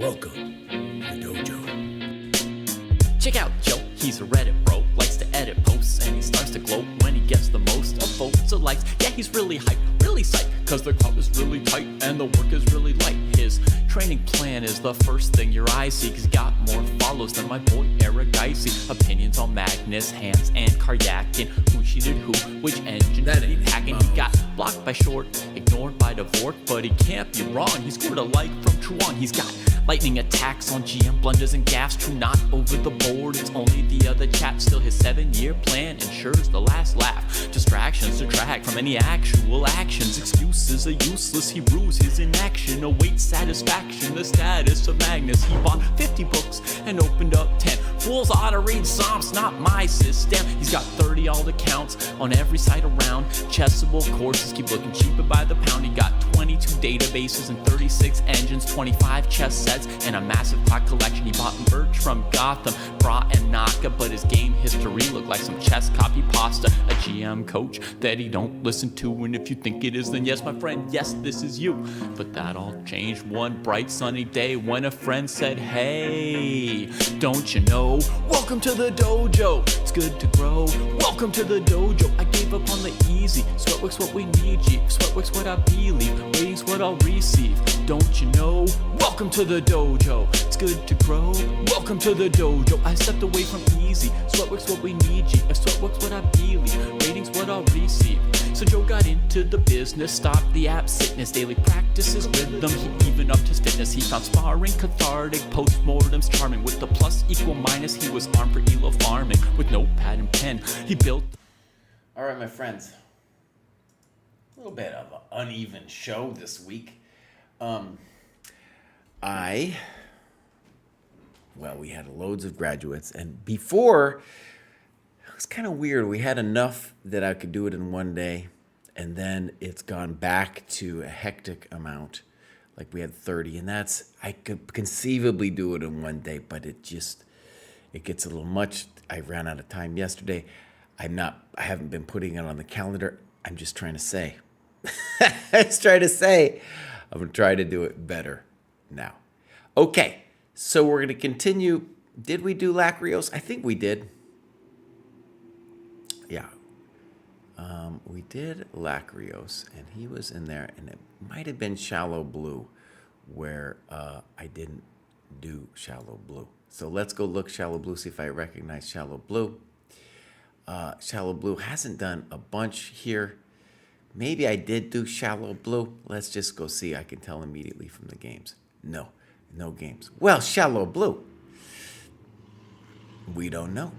Welcome to Dojo. Check out Joe, he's a Reddit bro, likes to edit posts, and he starts to gloat when he gets the most of votes or likes. Yeah, he's really hyped, really psyched, cause the crowd is really tight and the work is really light. His training plan is the first thing your eyes see, cause he got more follows than my boy Eric Dicey. Opinions on Magnus, Hans, and Karyakin, who cheated who, which engine That did he ain't hack, and Mouse. he got blocked by Short, ignored by Dvorak, but he can't be wrong, he scored a like from Truong. He's got lightning attacks on GM blunders and gaffes, true not over the board, it's only the other chap. Still his 7-year plan ensures the last laugh. Distractions detract from any actual actions. Excuses are useless, he rues his inaction. Awaits satisfaction, the status of Magnus. He bought 50 books and opened up 10. Fools ought to read Psalms, not my system. He's got 30 alt accounts on every site around. Chessable courses keep looking cheaper by the pound. He got 22 databases and 36 engines, 25 chess sets, and a massive clock collection. He bought merch from Gotham, Bra and Naka, but his game history looked like some chess copy pasta. A GM coach that he don't listen to, and if you think it is, then yes, my friend, yes, this is you. But that all changed one bright sunny day when a friend said, hey, don't you know? Welcome to the dojo, it's good to grow. Welcome to the dojo, I gave up on the easy. Sweatwork's what we need, G. Sweatwork's what I believe, ratings what I'll receive. Don't you know? Welcome to the dojo, it's good to grow. Welcome to the dojo, I stepped away from easy. Sweatwork's what we need, G. If sweatwork's what I believe, ratings what I'll receive. So Joe got into the business, stopped the app sickness, daily practices rhythm, he even upped his fitness. He found sparring cathartic, postmortems charming. With the plus equal minus, he was armed for ELO farming. With notepad and pen, he built. All right, my friends. A little bit of an uneven show this week. We had loads of graduates, and before, it was kind of weird. We had enough that I could do it in one day, and then it's gone back to a hectic amount. Like we had 30, and I could conceivably do it in one day, but it gets a little much. I ran out of time yesterday. I haven't been putting it on the calendar. I'm just trying to say. I'm going to try to do it better now. Okay, so we're going to continue. Did we do Lacrios? I think we did. Yeah. We did Lacrios, and he was in there, and it might have been Shallow Blue where I didn't do Shallow Blue. So let's go look Shallow Blue, see if I recognize Shallow Blue. Shallow Blue hasn't done a bunch here. Maybe I did do Shallow Blue. Let's just go see. I can tell immediately from the games. No games. Well, Shallow Blue. We don't know.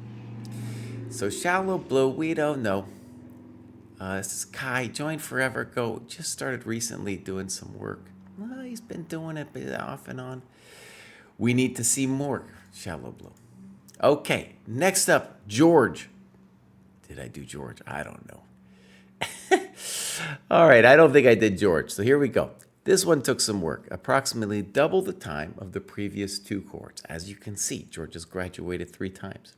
So Shallow Blue, we don't know. This is Kai, joined forever ago. Just started recently doing some work. Well, he's been doing it off and on. We need to see more Shallow Blue. Okay, next up, George. Did I do George? I don't know. All right, I don't think I did George. So here we go. This one took some work, approximately double the time of the previous 2 cohorts. As you can see, George has graduated 3 times.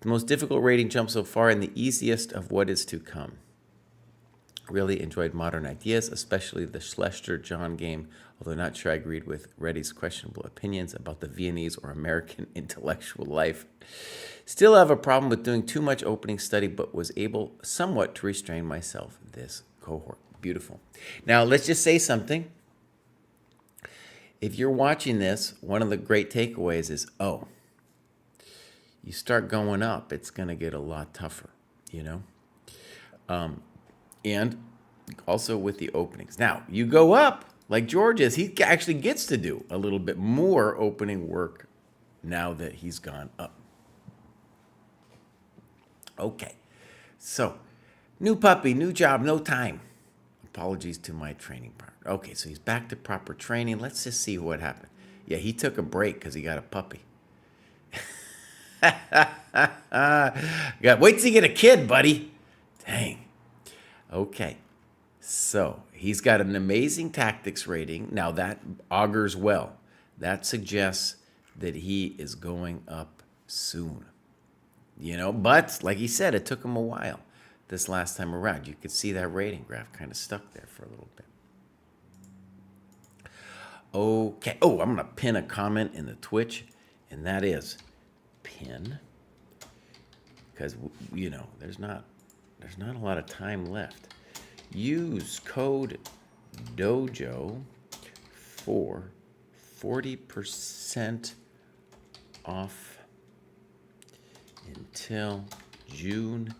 The most difficult rating jump so far and the easiest of what is to come. Really enjoyed Modern Ideas, especially the Schlester-John game, although not sure I agreed with Reddy's questionable opinions about the Viennese or American intellectual life. Still have a problem with doing too much opening study, but was able somewhat to restrain myself this cohort. Beautiful. Now, let's just say something. If you're watching this, one of the great takeaways is, you start going up, it's going to get a lot tougher, and also with the openings. Now, you go up, like George is, he actually gets to do a little bit more opening work now that he's gone up. Okay, so new puppy, new job, no time. Apologies to my training partner. Okay, so he's back to proper training. Let's just see what happened. Yeah, he took a break because he got a puppy. Wait till you get a kid, buddy. Dang. Okay, so he's got an amazing tactics rating. Now that augurs well. That suggests that he is going up soon. But like he said, it took him a while this last time around. You could see that rating graph kind of stuck there for a little bit. Okay. Oh, I'm going to pin a comment in the Twitch, and that is pin, because, there's not a lot of time left. Use code dojo for 40% off until June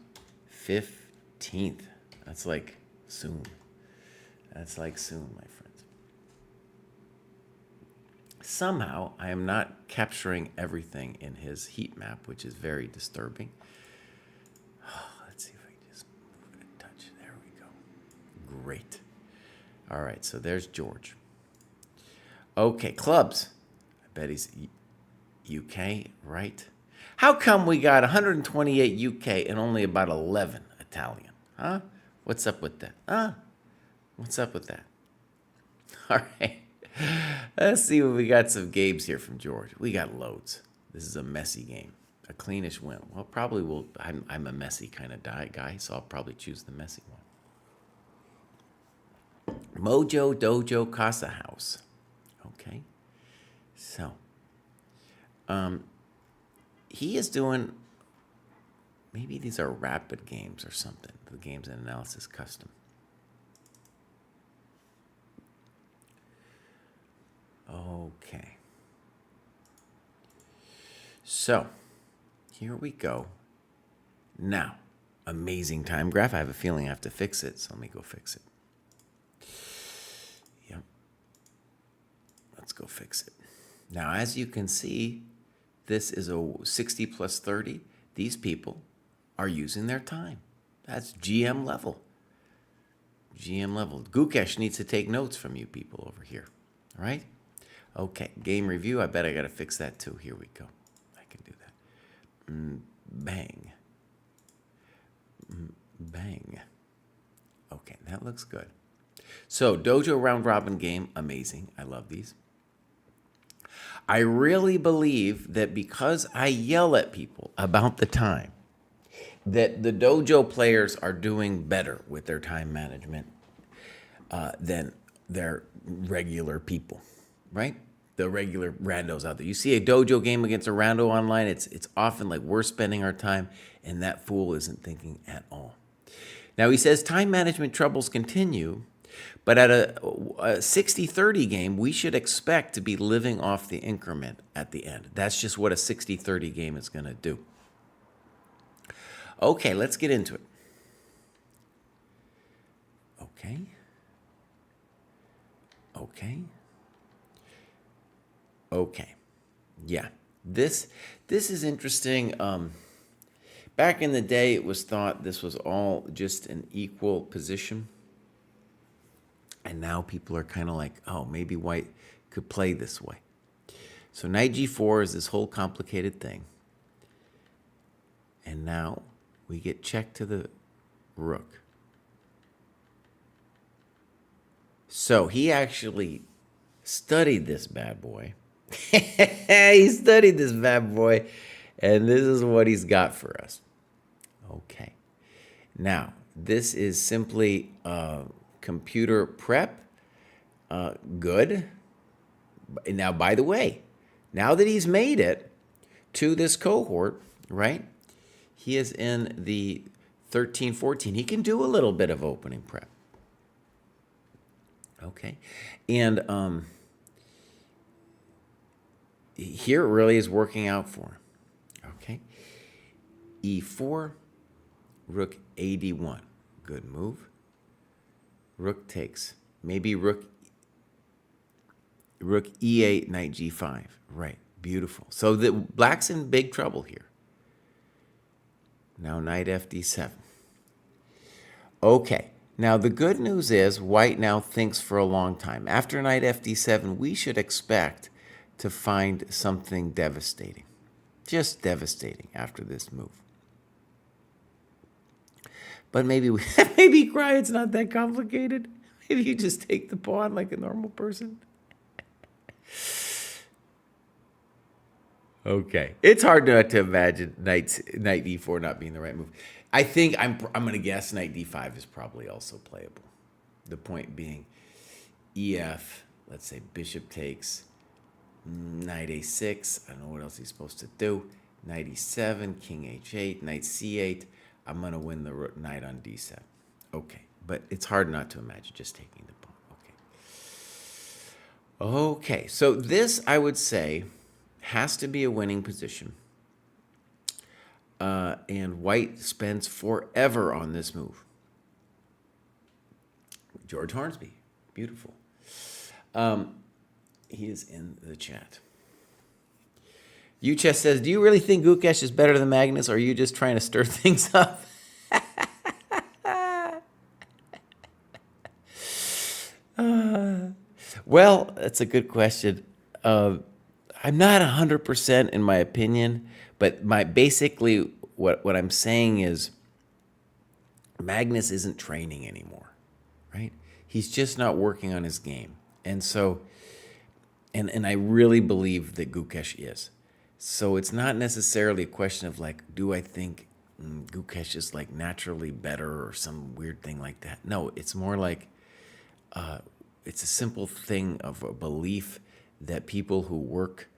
15th. That's like soon. That's like soon, my friends. Somehow, I am not capturing everything in his heat map, which is very disturbing. Let's see if I can just move it a touch. There we go. Great. All right, so there's George. Okay, clubs. I bet he's UK, right? How come we got 128 UK and only about 11 Italian? Huh? What's up with that? Huh? What's up with that? All right. Let's see what we got. Some games here from George. We got loads. This is a messy game. A cleanish win. Well, probably will. I'm a messy kind of guy, so I'll probably choose the messy one. Mojo Dojo Casa House. Okay. So, he is doing, maybe these are rapid games or something. The games and analysis custom. Okay. So, here we go. Now, amazing time graph. I have a feeling I have to fix it, so let me go fix it. Yep. Let's go fix it. Now, as you can see, this is a 60 plus 30. These people are using their time. That's GM level. GM level. Gukesh needs to take notes from you people over here. All right? Okay, game review. I bet I got to fix that too. Here we go. I can do that. Bang. Bang. Okay, that looks good. So, Dojo round robin game, amazing. I love these. I really believe that because I yell at people about the time, that the dojo players are doing better with their time management than their regular people, right? The regular randos out there. You see a dojo game against a rando online, it's often like we're spending our time and that fool isn't thinking at all. Now he says time management troubles continue, but at a 60-30 game, we should expect to be living off the increment at the end. That's just what a 60-30 game is going to do. Okay, let's get into it. Okay. Okay. Yeah. This is interesting. Back in the day, it was thought this was all just an equal position. And now people are kind of like, oh, maybe white could play this way. So knight g4 is this whole complicated thing. And now we get check to the rook. So he actually studied this bad boy. He studied this bad boy. And this is what he's got for us. Okay. Now, this is simply computer prep. Good. Now, by the way, now that he's made it to this cohort, right? He is in the 13, 14. He can do a little bit of opening prep. Okay. And here it really is working out for him. Okay. E4, rook AD1. Good move. Rook takes. Maybe rook E8, knight G5. Right. Beautiful. So the black's in big trouble here. Now knight FD7. Okay. Now the good news is white now thinks for a long time. After knight FD7, we should expect to find something devastating. Just devastating after this move. But maybe maybe cry it's not that complicated. Maybe you just take the pawn like a normal person. Okay. It's hard not to imagine knight d4 not being the right move. I think I'm going to guess knight d5 is probably also playable. The point being EF, let's say bishop takes, knight a6. I don't know what else he's supposed to do. Knight e7, king h8, knight c8. I'm going to win the knight on d7. Okay, but it's hard not to imagine just taking the pawn. Okay, so this, I would say, has to be a winning position. And white spends forever on this move. George Hornsby, beautiful. He is in the chat. Uchess says, do you really think Gukesh is better than Magnus, or are you just trying to stir things up? Well, that's a good question. I'm not 100% in my opinion, but basically what I'm saying is Magnus isn't training anymore, right? He's just not working on his game. And so, and I really believe that Gukesh is. So it's not necessarily a question of like, do I think Gukesh is like naturally better or some weird thing like that? No, it's more like it's a simple thing of a belief that people who work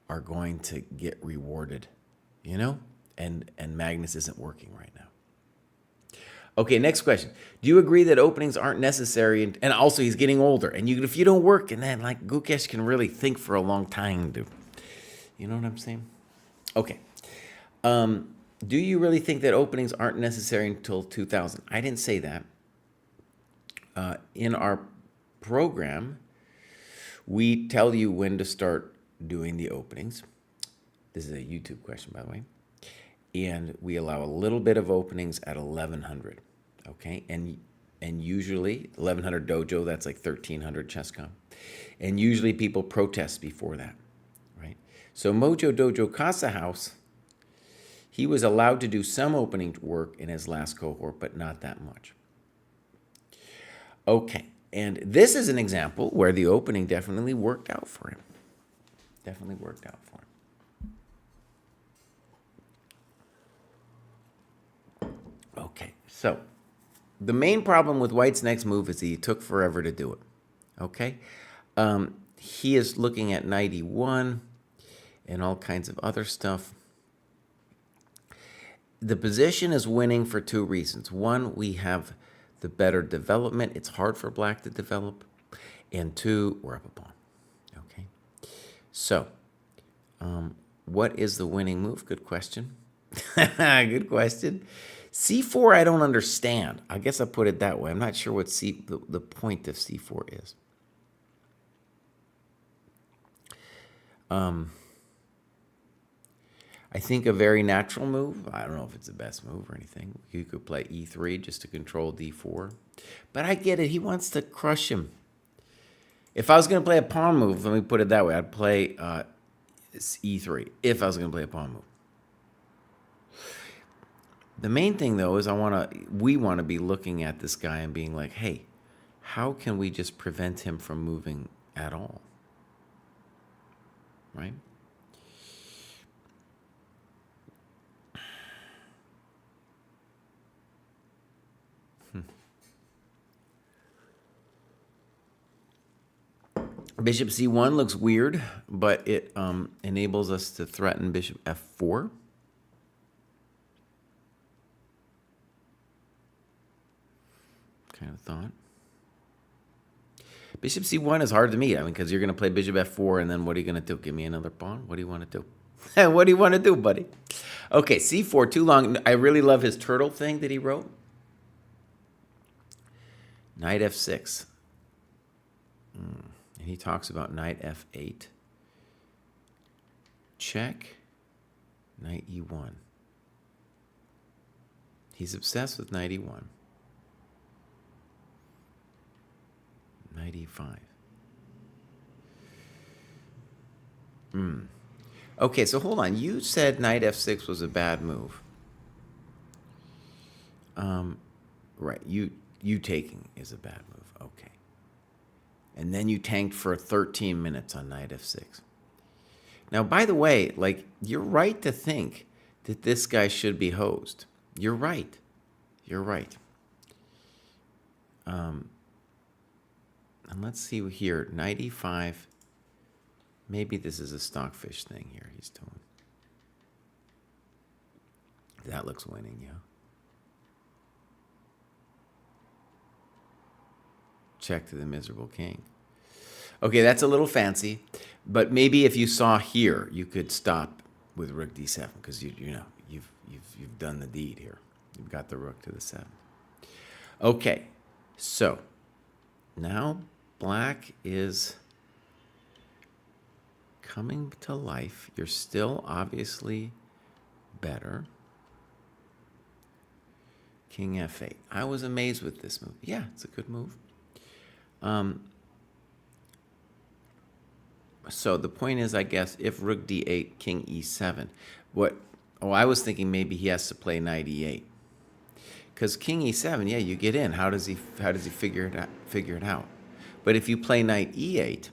are going to get rewarded, you know? And Magnus isn't working right now. Okay, next question. Do you agree that openings aren't necessary? And also, he's getting older. And if you don't work, and then like Gukesh can really think for a long time, dude. You know what I'm saying? Okay. Do you really think that openings aren't necessary until 2000? I didn't say that. In our program, we tell you when to start doing the openings. This is a YouTube question, by the way. And we allow a little bit of openings at 1100. Okay? And usually 1100 dojo, that's like 1300 ChessCom. And usually people protest before that, right? So Mojo Dojo Casa House, he was allowed to do some opening work in his last cohort, but not that much. Okay, and this is an example where the opening definitely worked out for him. Definitely worked out for him. Okay, so the main problem with White's next move is that he took forever to do it. Okay, he is looking at knight e1 and all kinds of other stuff. The position is winning for two reasons. One, we have the better development. It's hard for black to develop. And two, we're up a pawn. Okay, so what is the winning move? Good question. Good question. C4, I don't understand. I guess I put it that way. I'm not sure what the point of C4 is. I think a very natural move. I don't know if it's the best move or anything. You could play E3 just to control D4. But I get it. He wants to crush him. If I was going to play a pawn move, let me put it that way, I'd play E3 if I was going to play a pawn move. The main thing, though, is we want to be looking at this guy and being like, hey, how can we just prevent him from moving at all? Right? Bishop c1 looks weird, but it enables us to threaten bishop f4. Kind of thought. Bishop c1 is hard to meet. I mean, because you're going to play bishop f4, and then what are you going to do? Give me another pawn? What do you want to do? What do you want to do, buddy? Okay, c4, too long. I really love his turtle thing that he wrote. Knight f6. And he talks about knight f8. Check. Knight e1. He's obsessed with knight e1. Knight e5. Okay, so hold on. You said knight f6 was a bad move. Right. You taking is a bad move. Okay. And then you tanked for 13 minutes on knight f6. Now, by the way, like, you're right to think that this guy should be hosed. You're right. You're right. And let's see here, knight e5. Maybe this is a stockfish thing here he's doing. That looks winning, yeah. Check to the miserable king. Okay, that's a little fancy, but maybe if you saw here, you could stop with rook d7 because you know you've done the deed here. You've got the rook to the 7th. Okay, so now black is coming to life. You're still obviously better. King f8. I was amazed with this move. Yeah, it's a good move. So the point is, I guess, if rook d8, king e7, I was thinking maybe he has to play knight e8. Because king e7, yeah, you get in. How does he figure it out? But if you play knight e8,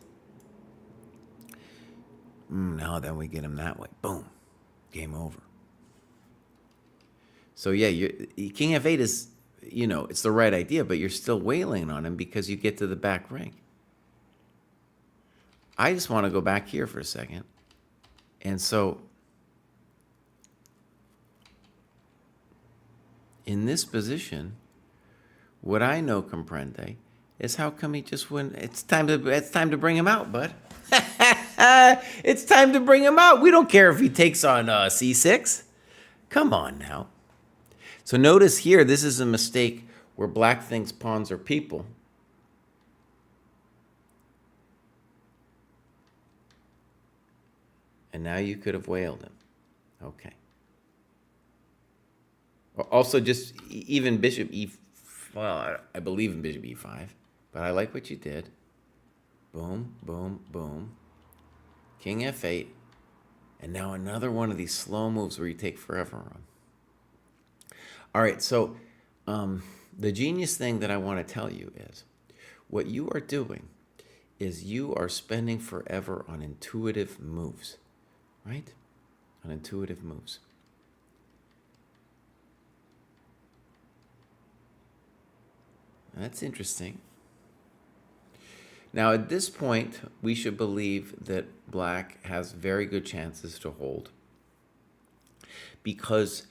no, then we get him that way. Boom. Game over. So yeah, king f8 is, it's the right idea, but you're still wailing on him because you get to the back rank. I just want to go back here for a second. And so in this position, what I know, comprende, is how come he just went. It's time to bring him out, bud. It's time to bring him out. We don't care if he takes on c6. Come on now. So notice here, this is a mistake where black thinks pawns are people. And now you could have whaled him. Okay. Also, just even bishop e... Well, I believe in bishop e5, but I like what you did. Boom, boom, boom. King f8. And now another one of these slow moves where you take forever on. All right, so the genius thing that I want to tell you is what you are doing is you are spending forever on intuitive moves, right? On intuitive moves. That's interesting. Now, at this point, we should believe that black has very good chances to hold because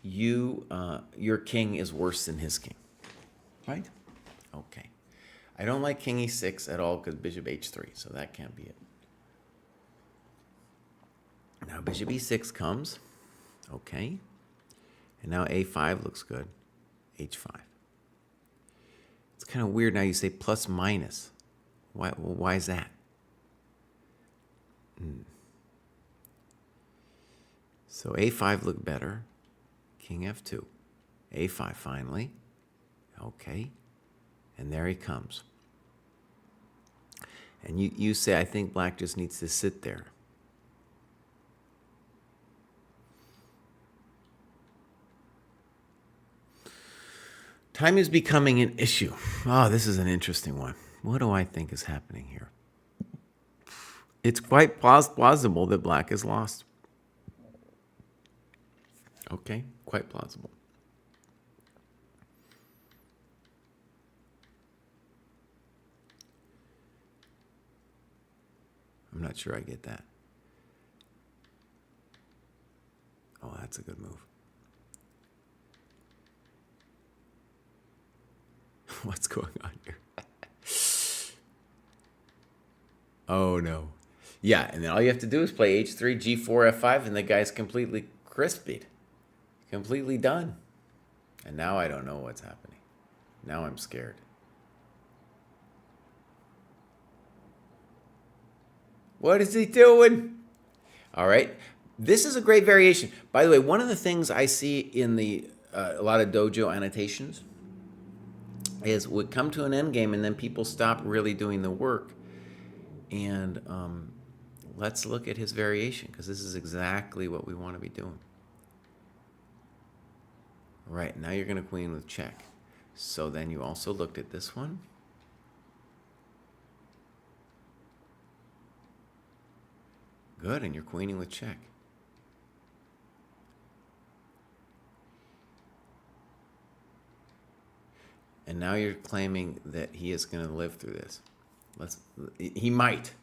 your king is worse than his king, right? Okay. I don't like king e6 at all because bishop h3, so that can't be it. Now bishop e6 comes, okay. And now a5 looks good, h5. It's kind of weird now you say plus minus. Why is that? So a5 looked better. King f2. a5 finally. Okay. And there he comes. And you say, I think black just needs to sit there. Time is becoming an issue. Oh, this is an interesting one. What do I think is happening here? It's quite plausible that black has lost. Okay, quite plausible. I'm not sure I get that. Oh, that's a good move. What's going on here? Oh, no. Yeah, and then all you have to do is play h3, g4, f5, and the guy's completely crispied. Completely done. And now I don't know what's happening. Now I'm scared. What is he doing? All right. This is a great variation. By the way, one of the things I see in a lot of dojo annotations is we come to an endgame and then people stop really doing the work. And let's look at his variation because this is exactly what we want to be doing. Right, now you're going to queen with check. So then you also looked at this one. Good, and you're queening with check. And now you're claiming that he is going to live through this. He might.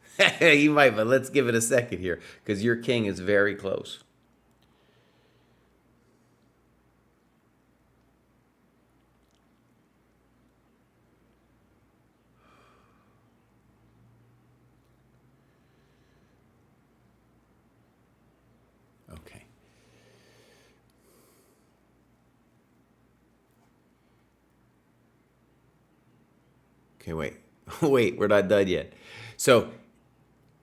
He might, but let's give it a second here because your king is very close. Okay. Okay, wait. Wait, we're not done yet. So,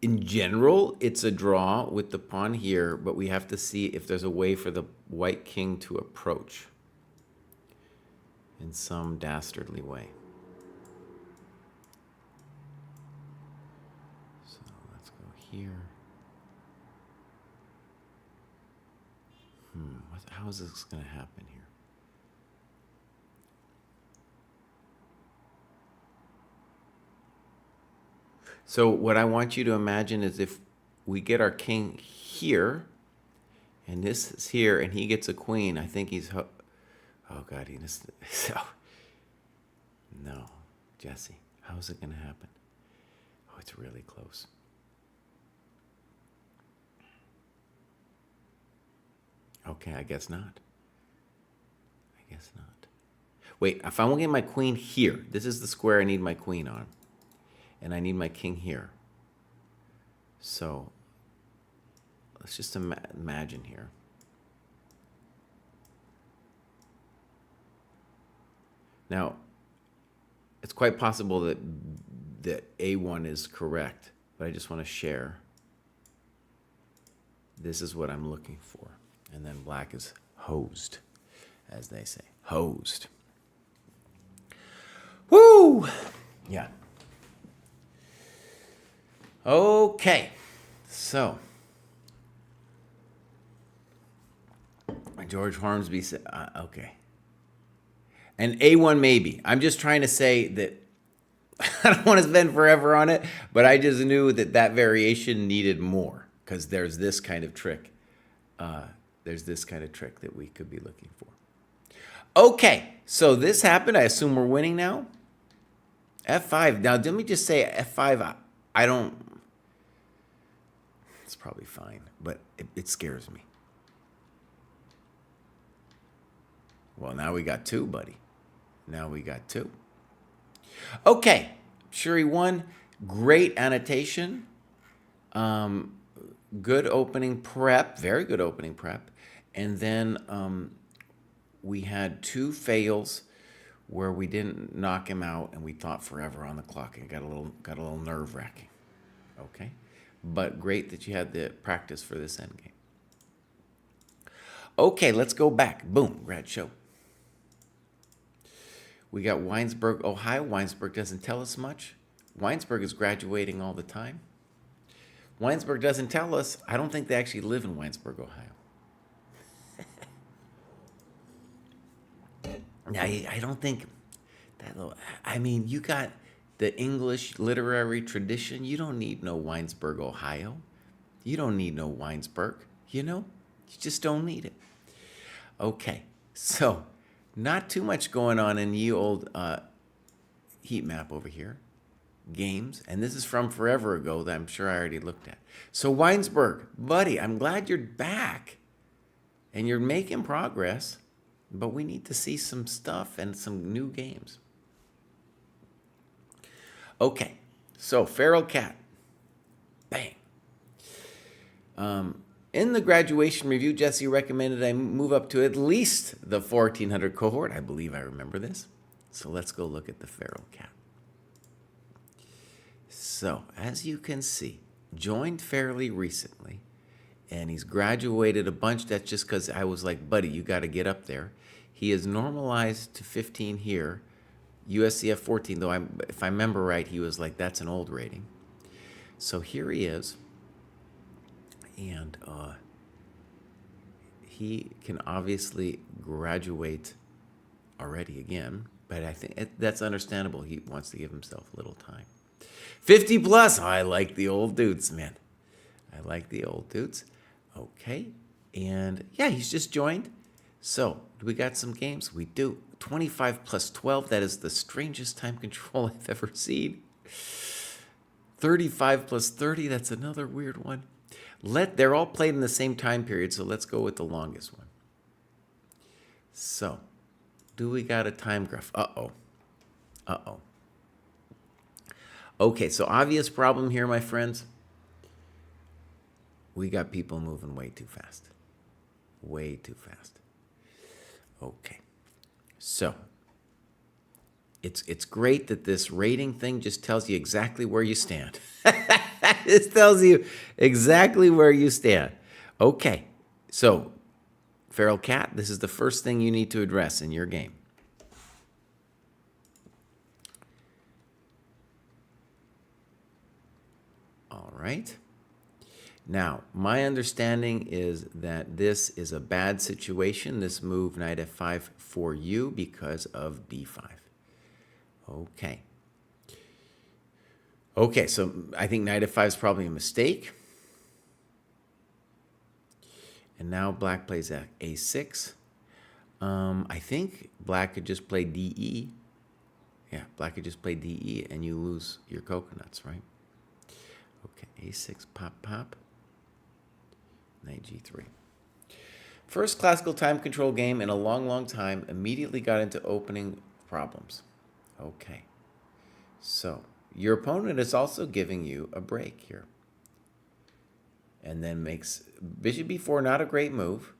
in general, it's a draw with the pawn here, but we have to see if there's a way for the white king to approach in some dastardly way. So, let's go here. How is this going to happen here? So what I want you to imagine is if we get our king here, and this is here, and he gets a queen, I think he's... Oh, God, he just... So, no, Jesse, how is it going to happen? Oh, it's really close. Okay, I guess not. I guess not. Wait, if I want to get my queen here, this is the square I need my queen on. And I need my king here. So, let's just imagine here. Now, it's quite possible that A1 is correct, but I just want to share. This is what I'm looking for. And then black is hosed, as they say. Hosed. Woo! Yeah. Okay. So, George Hornsby said, okay. And A1 maybe. I'm just trying to say that I don't want to spend forever on it, but I just knew that that variation needed more because there's this kind of trick. There's this kind of trick that we could be looking for. Okay, so this happened. I assume we're winning now. F5. Now, let me just say F5. I don't... It's probably fine, but it scares me. Well, now we got two, buddy. Now we got two. Okay, sure he won. Great annotation. Good opening prep. Very good opening prep. And then we had two fails where we didn't knock him out, and we thought forever on the clock. It got a little nerve-wracking. Okay, but great that you had the practice for this endgame. Okay, let's go back. Boom, grad show. We got Winesburg, Ohio. Winesburg doesn't tell us much. Winesburg is graduating all the time. Winesburg doesn't tell us. I don't think they actually live in Winesburg, Ohio. Now, I don't think that. I mean, you got the English literary tradition. You don't need no Winesburg, Ohio. You don't need no Winesburg. You know, you just don't need it. Okay, so not too much going on in the old heat map over here. Games, and this is from forever ago that I'm sure I already looked at. So Winesburg, buddy, I'm glad you're back and you're making progress, but we need to see some stuff and some new games. Okay, so Feral Cat, bang. In the graduation review, Jesse recommended I move up to at least the 1400 cohort. I believe I remember this. So let's go look at the Feral Cat. So, as you can see, joined fairly recently, and he's graduated a bunch. That's just because I was like, buddy, you got to get up there. He is normalized to 15 here, USCF 14, though if I remember right, he was like, that's an old rating. So here he is, and he can obviously graduate already again, but I think that's understandable. He wants to give himself a little time. 50 plus. Oh, I like the old dudes, man. I like the old dudes. Okay. And yeah, he's just joined. So, do we got some games? We do. 25 plus 12. That is the strangest time control I've ever seen. 35 plus 30, that's another weird one. They're all played in the same time period, so let's go with the longest one. So, do we got a time graph? Uh-oh. Uh-oh. Okay, so obvious problem here, my friends. We got people moving way too fast. Way too fast. Okay. So, it's great that this rating thing just tells you exactly where you stand. This tells you exactly where you stand. Okay. So, Feral Cat, this is the first thing you need to address in your game. All right. Now, my understanding is that this is a bad situation, this move knight f5 for you because of d5. Okay. Okay, so I think knight f5 is probably a mistake. And now black plays a6. I think black could just play de. Yeah, black could just play de and you lose your coconuts, right? Okay, a6, pop, pop. Knight g3. First classical time control game in a long, long time. Immediately got into opening problems. Okay. So, your opponent is also giving you a break here. And then makes bishop b4 not a great move.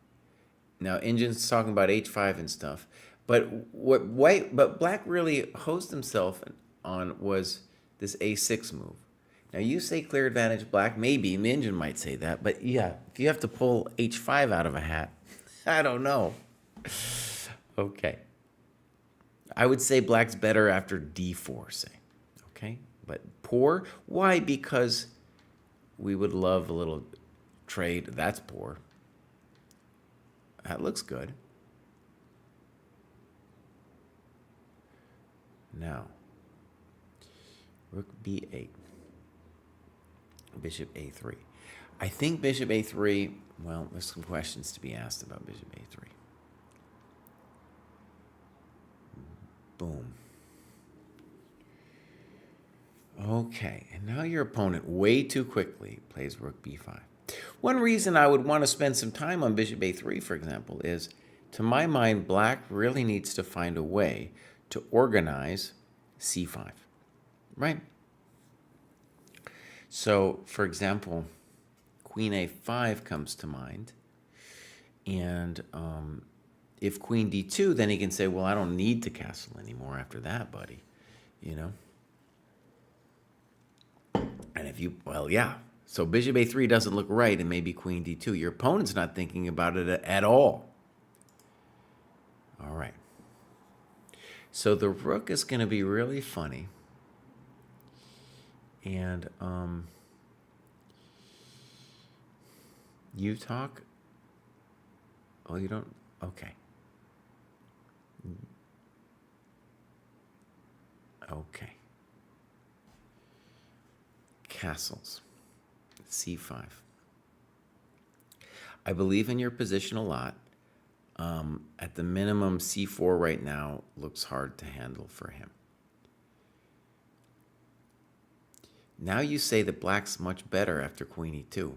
Now, Injin's talking about h5 and stuff. But what black really hosed himself on was this a6 move. Now, you say clear advantage black. Maybe Injin might say that. But yeah, if you have to pull h5 out of a hat, I don't know. Okay. I would say black's better after d4, say. Okay? But poor? Why? Because we would love a little trade. That's poor. That looks good. Now, rook b8. Bishop a3. I think bishop a3, well, there's some questions to be asked about bishop a3. Boom. Okay, and now your opponent way too quickly plays rook b5. One reason I would want to spend some time on bishop a3, for example, is, to my mind, black really needs to find a way to organize c5, right? So, for example, queen a5 comes to mind, and if queen d2, then he can say, well, I don't need to castle anymore after that, buddy, you know? And if you, well, yeah. So bishop a3 doesn't look right, and maybe queen d2. Your opponent's not thinking about it at all. All right. So the rook is going to be really funny. And you talk? Oh, you don't? Okay. Okay. Castles. c5. I believe in your position a lot. At the minimum, c4 right now looks hard to handle for him. Now you say that black's much better after queen e2.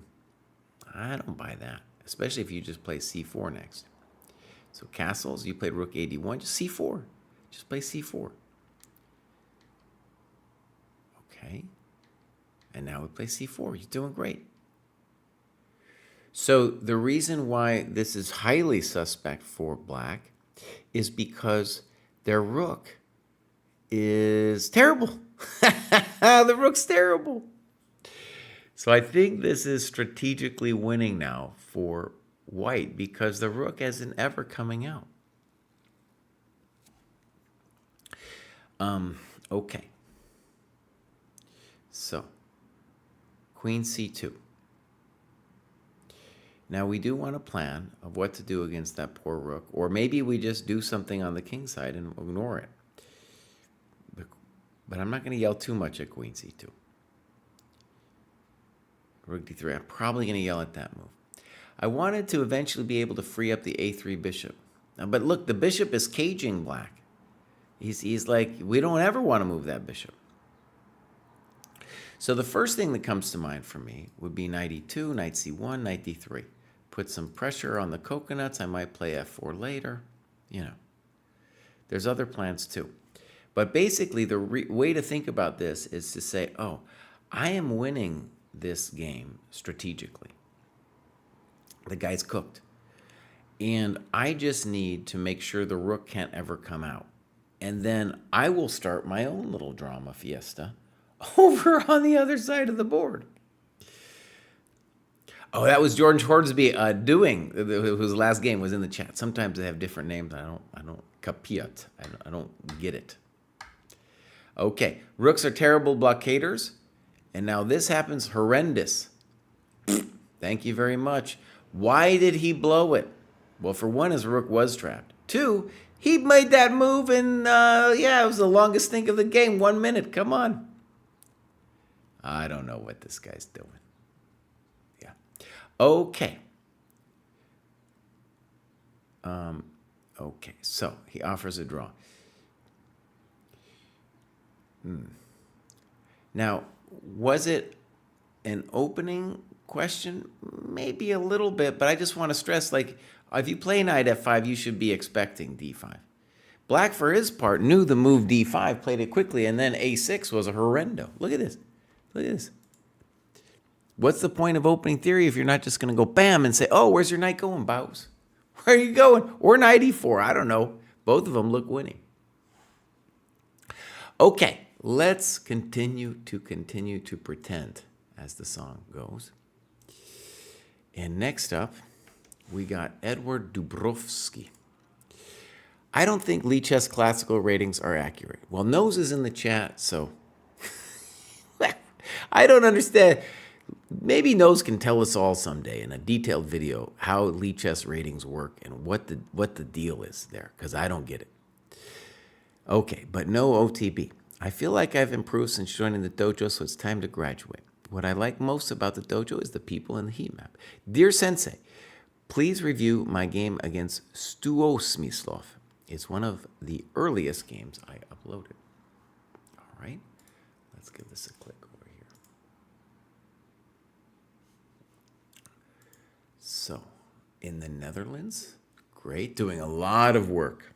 I don't buy that, especially if you just play c4 next. So castles, you played rook ad1, just c4. Just play c4. Okay. And now we play c4. You're doing great. So the reason why this is highly suspect for black is because their rook is terrible. The rook's terrible. So I think this is strategically winning now for white because the rook isn't ever coming out. Okay. So, queen c2. Now we do want a plan of what to do against that poor rook, or maybe we just do something on the king side and ignore it. But I'm not going to yell too much at queen c2. Rook d3, I'm probably going to yell at that move. I wanted to eventually be able to free up the a3 bishop. But look, the bishop is caging black. He's like, we don't ever want to move that bishop. So the first thing that comes to mind for me would be knight e2, knight c1, knight d3. Put some pressure on the coconuts. I might play f4 later. You know, there's other plans too. But basically, the way to think about this is to say, oh, I am winning this game strategically. The guy's cooked. And I just need to make sure the rook can't ever come out. And then I will start my own little drama fiesta over on the other side of the board. Oh, that was George Hornsby whose last game was in the chat. Sometimes they have different names. I don't capiat. I don't get it. Okay, rooks are terrible blockaders. And now this happens horrendous. Thank you very much. Why did he blow it? Well, for one, his rook was trapped. Two, he made that move and, it was the longest thing of the game. 1 minute, come on. I don't know what this guy's doing. Yeah. Okay. Okay, so he offers a draw. Now, was it an opening question? Maybe a little bit, but I just want to stress, like, if you play knight f5, you should be expecting d5. Black, for his part, knew the move d5, played it quickly, and then a6 was a horrendo. Look at this. Look at this. What's the point of opening theory if you're not just going to go bam and say, oh, where's your knight going, Bows? Where are you going? Or knight e4. I don't know. Both of them look winning. Okay, let's continue to pretend, as the song goes. And next up, we got Edward Dubrovsky. I don't think Lichess classical ratings are accurate. Well, Nose is in the chat, so I don't understand. Maybe Nose can tell us all someday in a detailed video how Lichess ratings work and what the deal is there, because I don't get it. Okay, but no OTB. I feel like I've improved since joining the dojo, so it's time to graduate. What I like most about the dojo is the people and the heat map. Dear Sensei, please review my game against Stuosmislov. It's one of the earliest games I uploaded. All right, let's give this a click over here. So, in the Netherlands, great, doing a lot of work.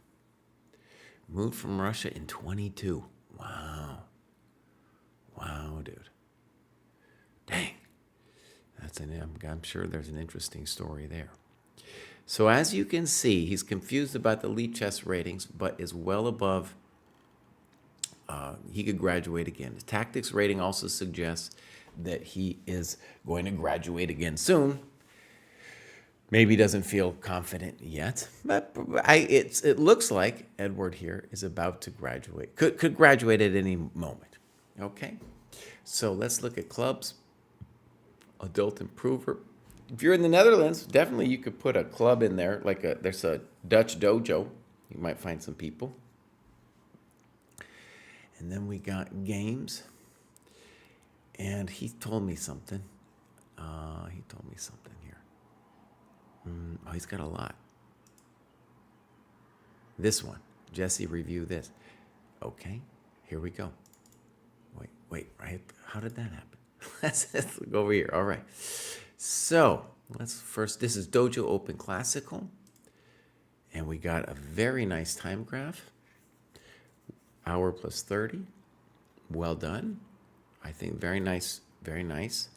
Moved from Russia in 22. Wow. Wow, dude. Dang. I'm sure there's an interesting story there. So as you can see, he's confused about the Lichess ratings, but is well above. He could graduate again. His tactics rating also suggests that he is going to graduate again soon. Maybe doesn't feel confident yet, but it looks like Edward here is about to graduate. Could graduate at any moment. Okay, so let's look at clubs. Adult improver. If you're in the Netherlands, definitely you could put a club in there. There's a Dutch dojo. You might find some people. And then we got games. And he told me something. Here. Oh, he's got a lot. This one. Jesse, review this. Okay, here we go. Wait, right? How did that happen? Let's look over here. All right. So, this is Dojo Open Classical. And we got a very nice time graph. Hour plus 30. Well done. I think very nice, very nice.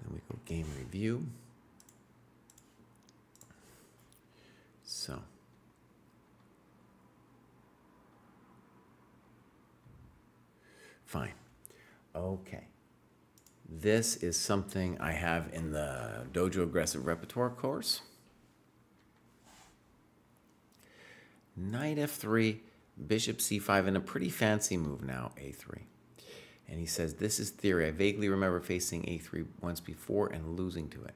Then we go game review. So. Fine. Okay. This is something I have in the Dojo Aggressive Repertoire course. Knight f3, bishop c5, and a pretty fancy move now, a3. And he says, this is theory. I vaguely remember facing a3 once before and losing to it.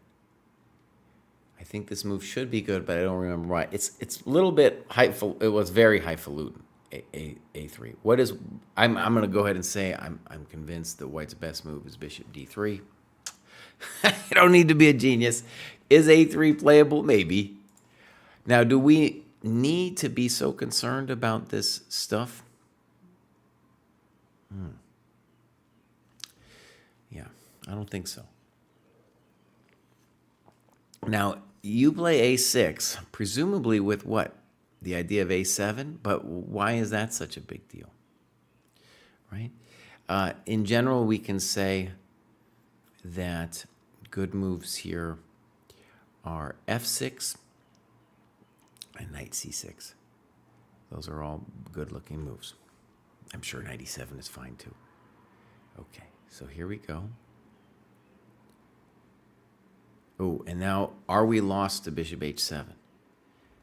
I think this move should be good, but I don't remember why. It's a little bit it was very highfalutin. A3. I'm going to go ahead and say I'm convinced that White's best move is bishop d3. You don't need to be a genius. Is a3 playable? Maybe. Now, do we need to be so concerned about this stuff? I don't think so. Now, you play a6, presumably with what? The idea of a7? But why is that such a big deal? Right? In general, we can say that good moves here are f6 and knight c6. Those are all good-looking moves. I'm sure knight e7 is fine too. Okay, so here we go. Oh, and now, are we lost to bishop h7?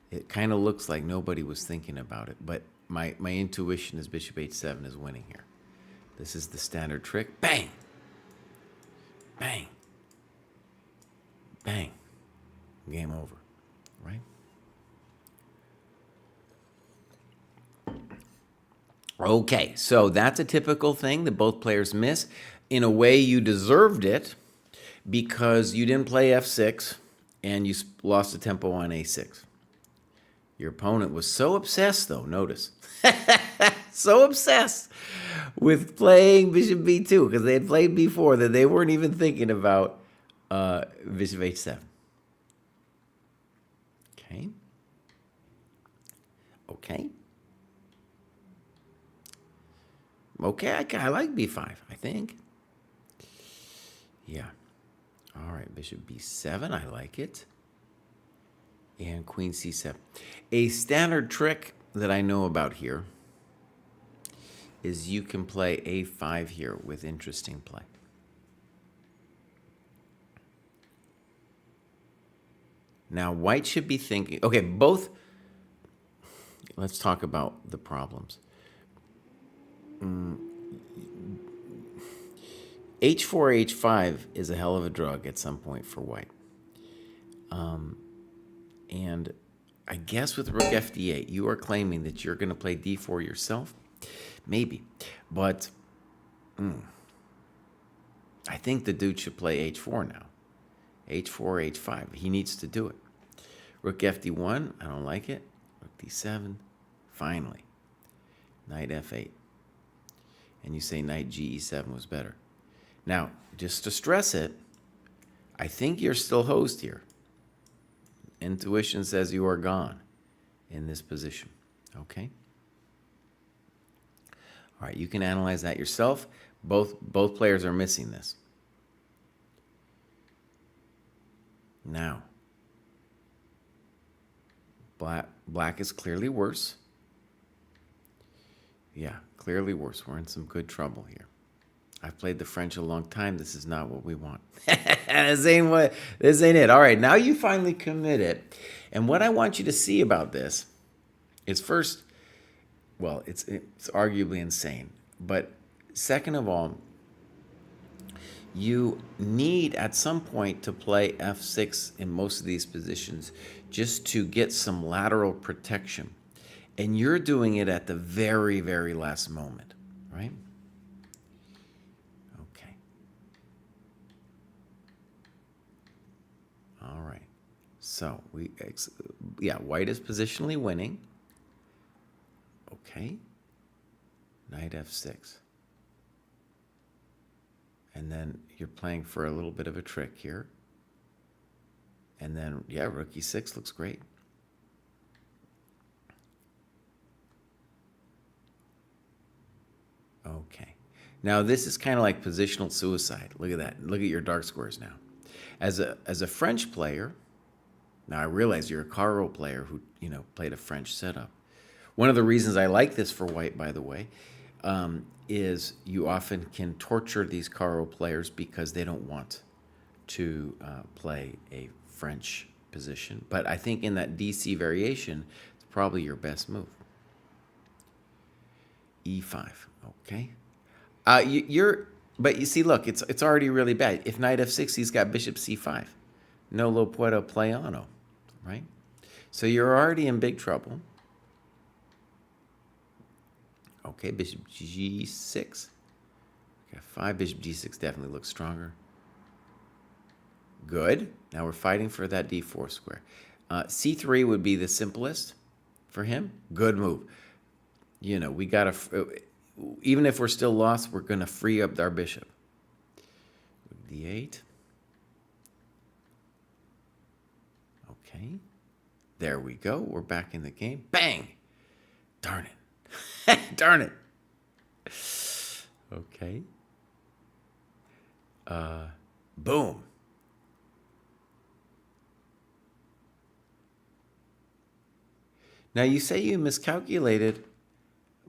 It kind of looks like nobody was thinking about it, but my intuition is bishop h7 is winning here. This is the standard trick. Bang! Bang! Bang! Game over, right? Okay, so that's a typical thing that both players miss. In a way, you deserved it because you didn't play f6 and you lost the tempo on a6. Your opponent was so obsessed, though, notice, so obsessed with playing bishop b2 because they had played b4 that they weren't even thinking about bishop h7. Okay. Okay. Okay, I like b5, I think. Yeah. All right, bishop b7, I like it. And queen c7. A standard trick that I know about here is you can play a5 here with interesting play. Now, white should be thinking, okay, both, let's talk about the problems. h4, h5 is a hell of a drug at some point for white. And I guess with rook fd8, you are claiming that you're going to play d4 yourself? Maybe. But I think the dude should play h4 now. h4, h5. He needs to do it. Rook fd1, I don't like it. Rook d7, finally. Knight f8. And you say knight ge7 was better. Now, just to stress it, I think you're still hosed here. Intuition says you are gone in this position. Okay? All right, you can analyze that yourself. Both players are missing this. Now, black is clearly worse. Yeah, clearly worse. We're in some good trouble here. I've played the French a long time. This is not what we want. This ain't it. All right, now you finally commit it. And what I want you to see about this is first, well, it's arguably insane. But second of all, you need at some point to play f6 in most of these positions just to get some lateral protection. And you're doing it at the very, very last moment, right? Okay. All right. So, white is positionally winning. Okay. Knight f6. And then you're playing for a little bit of a trick here. And then, yeah, rook e6 looks great. Okay. Now, this is kind of like positional suicide. Look at that. Look at your dark squares now. As a French player, now I realize you're a Caro player who, played a French setup. One of the reasons I like this for white, by the way, is you often can torture these Caro players because they don't want to play a French position. But I think in that DC variation, it's probably your best move. E5, okay. But you see, look, it's already really bad. If knight f6, he's got bishop c5. No lo puedo playano, right? So you're already in big trouble. Okay, bishop g6. F5, bishop g6 definitely looks stronger. Good. Now we're fighting for that d4 square. C3 would be the simplest for him. Good move. We got to, even if we're still lost, we're going to free up our bishop. D8. Okay. There we go. We're back in the game. Bang! Darn it. Darn it. Okay. Boom. Now you say you miscalculated,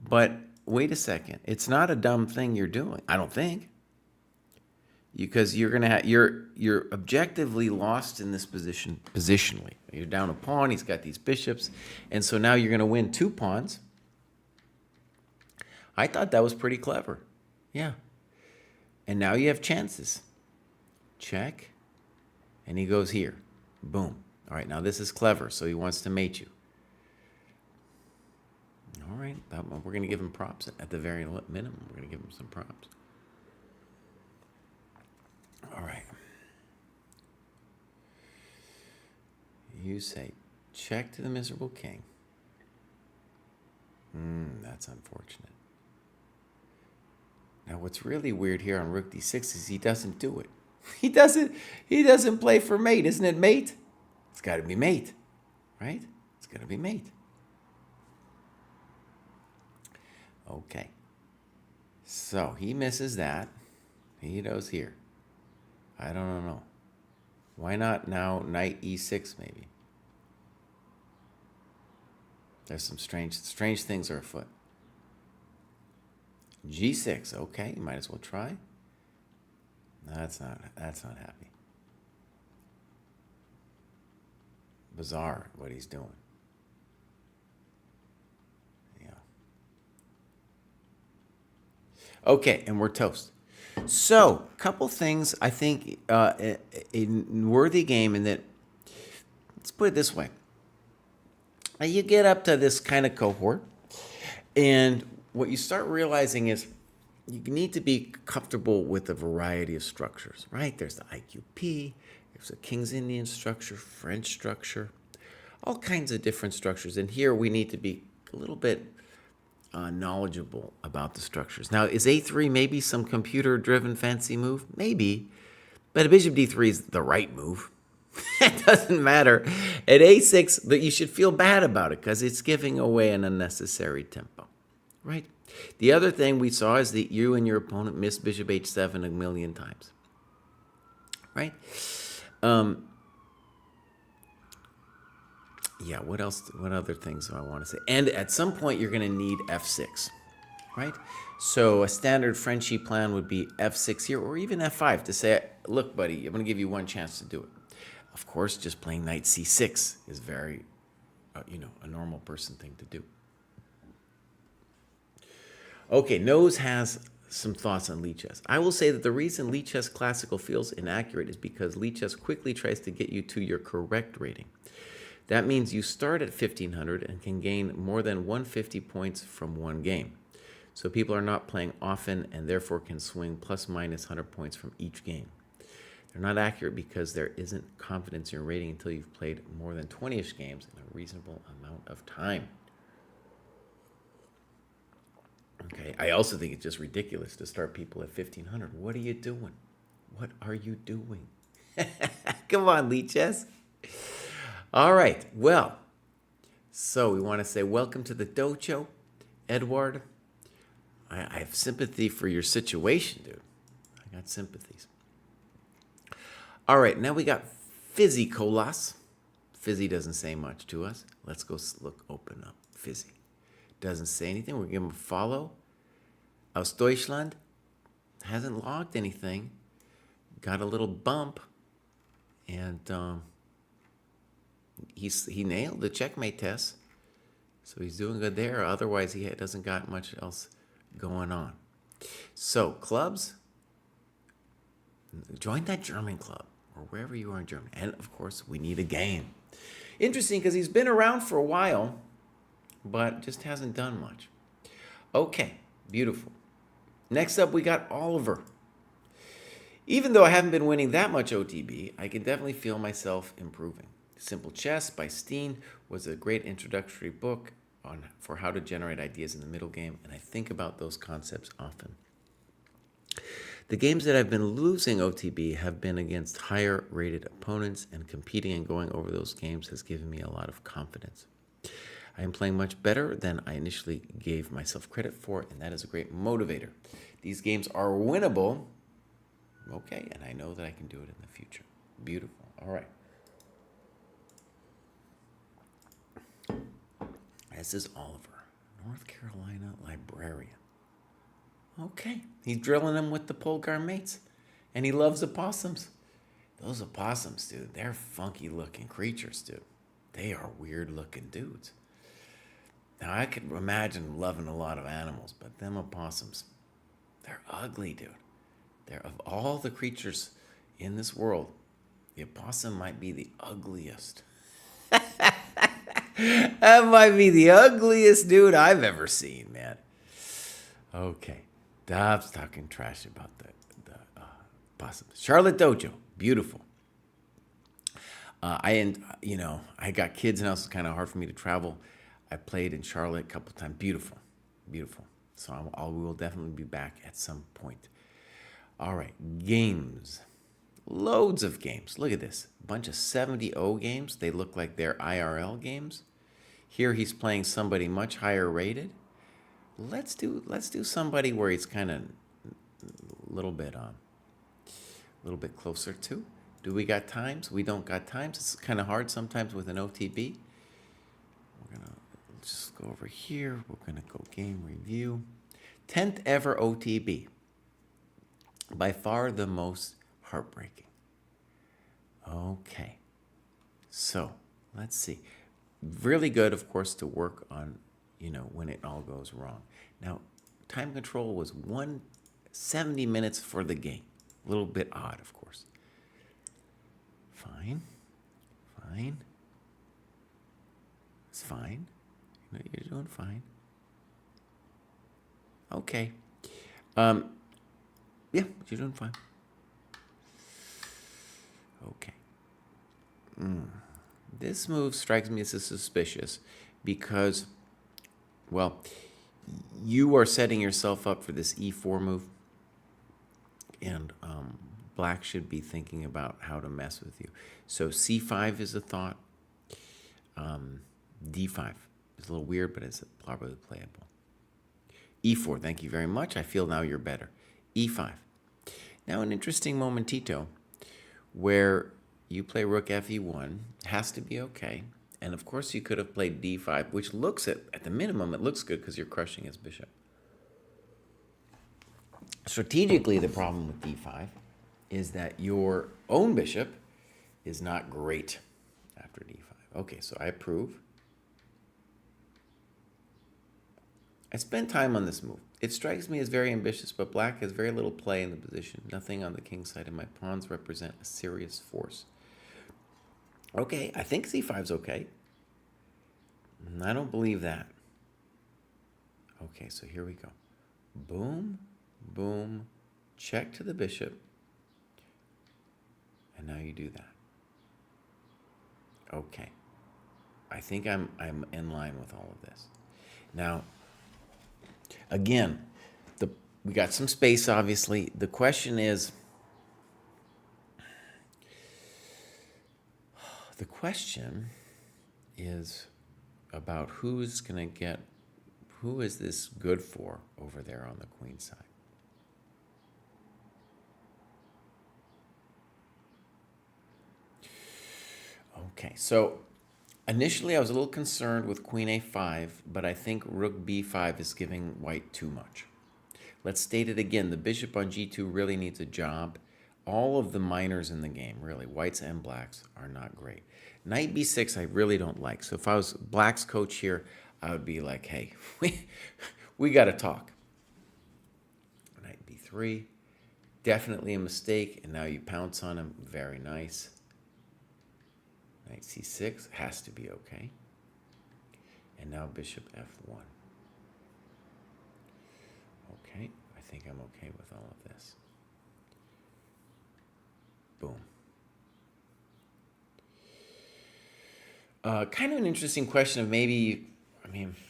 but wait a second. It's not a dumb thing you're doing, I don't think. Because you're gonna have you're objectively lost in this position positionally. You're down a pawn, he's got these bishops, and so now you're gonna win 2 pawns. I thought that was pretty clever. Yeah. And now you have chances. Check. And he goes here. Boom. All right, now this is clever, so he wants to mate you. All right, we're going to give him props at the very minimum. We're going to give him some props. All right. You say, check to the miserable king. That's unfortunate. Now, what's really weird here on rook d6 is he doesn't do it. He doesn't play for mate. Isn't it mate? It's got to be mate, right? It's got to be mate. Okay. So he misses that. He goes here. I don't know. Why not now knight e6 maybe? There's some strange things are afoot. G6, okay, you might as well try. That's not happy. Bizarre what he's doing. Yeah. Okay, and we're toast. So, couple things I think a worthy game in that, let's put it this way. You get up to this kind of cohort, and what you start realizing is you need to be comfortable with a variety of structures, right? There's the IQP, there's a King's Indian structure, French structure, all kinds of different structures. And here we need to be a little bit knowledgeable about the structures. Now, is A3 maybe some computer-driven fancy move? Maybe, but a bishop D3 is the right move. It doesn't matter. At A6, but you should feel bad about it because it's giving away an unnecessary tempo, right? The other thing we saw is that you and your opponent missed bishop H7 a million times, right? Yeah, what else? What other things do I want to say? And at some point, you're going to need F6, right? So a standard Frenchy plan would be F6 here, or even F5 to say, look, buddy, I'm going to give you one chance to do it. Of course, just playing knight C6 is very, a normal person thing to do. Okay, Nose has some thoughts on Lichess. I will say that the reason Lichess Classical feels inaccurate is because Lichess quickly tries to get you to your correct rating. That means you start at 1500 and can gain more than 150 points from one game. So people are not playing often and therefore can swing plus minus 100 points from each game. They're not accurate because there isn't confidence in your rating until you've played more than 20-ish games in a reasonable amount of time. Okay, I also think it's just ridiculous to start people at 1500. What are you doing? What are you doing? Come on, Lichess. All right, well, so we want to say welcome to the dojo, Edward. I have sympathy for your situation, dude. I got sympathies. All right, now we got Fizzy Colas. Fizzy doesn't say much to us. Let's go open up Fizzy. Doesn't say anything. We'll give him a follow. Aus Deutschland hasn't logged anything. Got a little bump. And he nailed the checkmate test. So he's doing good there. Otherwise, he doesn't got much else going on. So, clubs. Join that German club or wherever you are in Germany. And, of course, we need a game. Interesting because he's been around for a while, but just hasn't done much. Okay, beautiful. Next up, we got Oliver. Even though I haven't been winning that much OTB, I can definitely feel myself improving. Simple Chess by Steen was a great introductory book for how to generate ideas in the middle game, and I think about those concepts often. The games that I've been losing OTB have been against higher rated opponents, and competing and going over those games has given me a lot of confidence. I am playing much better than I initially gave myself credit for, and that is a great motivator. These games are winnable. Okay, and I know that I can do it in the future. Beautiful. All right. This is Oliver, North Carolina librarian. Okay, he's drilling them with the Polgar mates, and he loves opossums. Those opossums, dude, they're funky-looking creatures, dude. They are weird-looking dudes. Now, I could imagine loving a lot of animals, but them opossums, they're ugly, dude. They're, of all the creatures in this world, the opossum might be the ugliest. That might be the ugliest dude I've ever seen, man. Okay. Stop talking trash about the opossums. Charlotte Dojo. Beautiful. I got kids, and it was kind of hard for me to travel. I played in Charlotte a couple times. Beautiful. Beautiful. So we will definitely be back at some point. All right. Games. Loads of games. Look at this. A bunch of 70-0 games. They look like they're IRL games. Here he's playing somebody much higher rated. Let's do somebody where he's kind of a little bit closer to. Do we got times? We don't got times. It's kind of hard sometimes with an OTB. We're gonna just go over here. We're gonna go game review. 10th ever OTB. By far the most heartbreaking. Okay. So let's see. Really good, of course, to work on, when it all goes wrong. Now, time control was 170 minutes for the game. A little bit odd, of course. Fine. It's fine. You're doing fine. Okay. Yeah, you're doing fine. Okay. This move strikes me as suspicious because, well, you are setting yourself up for this e4 move, and black should be thinking about how to mess with you. So c5 is a thought. d5 is a little weird, but it's probably playable. e4, thank you very much. I feel now you're better. e5. Now an interesting momentito where you play rook fe1, has to be okay. And of course you could have played d5, which looks at the minimum, it looks good because you're crushing his bishop. Strategically, the problem with d5 is that your own bishop is not great after d5. Okay, so I approve. I spent time on this move. It strikes me as very ambitious, but black has very little play in the position. Nothing on the king side, and my pawns represent a serious force. Okay, I think c5's okay. I don't believe that. Okay, so here we go. Boom, boom, check to the bishop. And now you do that. Okay. I think I'm in line with all of this. Now, again, we got some space, obviously. The question is, about who is this good for over there on the queen side? Okay, so initially I was a little concerned with queen a5, but I think rook b5 is giving white too much. Let's state it again. The bishop on g2 really needs a job. All of the minors in the game, really, whites and blacks, are not great. Knight b6 I really don't like. So if I was black's coach here, I would be like, hey, we got to talk. Knight b3, definitely a mistake, and now you pounce on him. Very nice. Knight c6 has to be okay. And now bishop f1. Okay, I think I'm okay with all of this. Boom. Kind of an interesting question of maybe,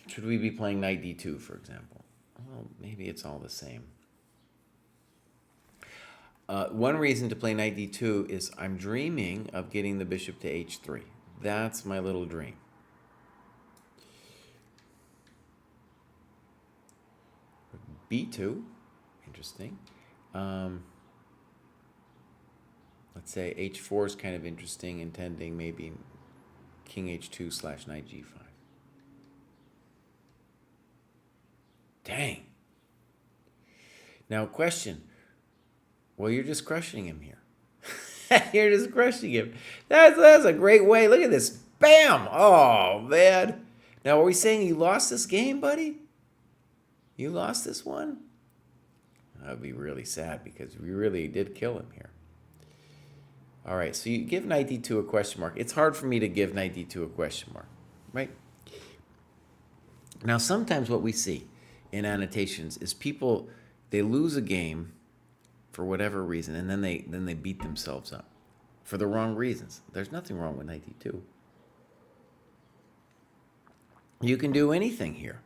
should we be playing knight d2, for example? Well, maybe it's all the same. One reason to play knight d2 is I'm dreaming of getting the bishop to h3. That's my little dream. b2, interesting. Let's say h4 is kind of interesting, intending maybe king h2 / knight g5. Dang. Now, question. Well, you're just crushing him here. You're just crushing him. That's a great way. Look at this. Bam! Oh, man. Now, are we saying you lost this game, buddy? You lost this one? That would be really sad because we really did kill him here. All right, so you give knight d2 a question mark. It's hard for me to give knight d2 a question mark, right? Now, sometimes what we see in annotations is people, they lose a game for whatever reason, and then they beat themselves up for the wrong reasons. There's nothing wrong with knight d2. You can do anything here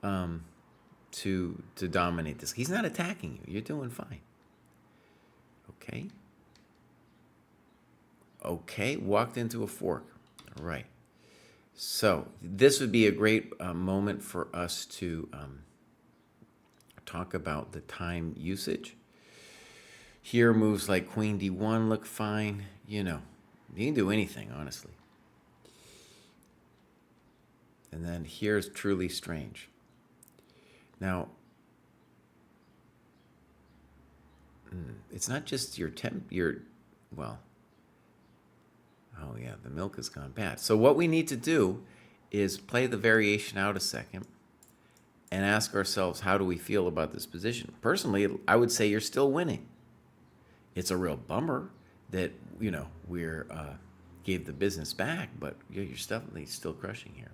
to dominate this. He's not attacking you. You're doing fine. Okay. Okay, walked into a fork. All right. So this would be a great moment for us to talk about the time usage. Here, moves like queen d1 look fine. You know, you can do anything, honestly. And then here's truly strange. Now, it's not just well, oh yeah, the milk has gone bad. So what we need to do is play the variation out a second and ask ourselves, how do we feel about this position? Personally, I would say you're still winning. It's a real bummer that, you know, we're gave the business back, but you're definitely still crushing here.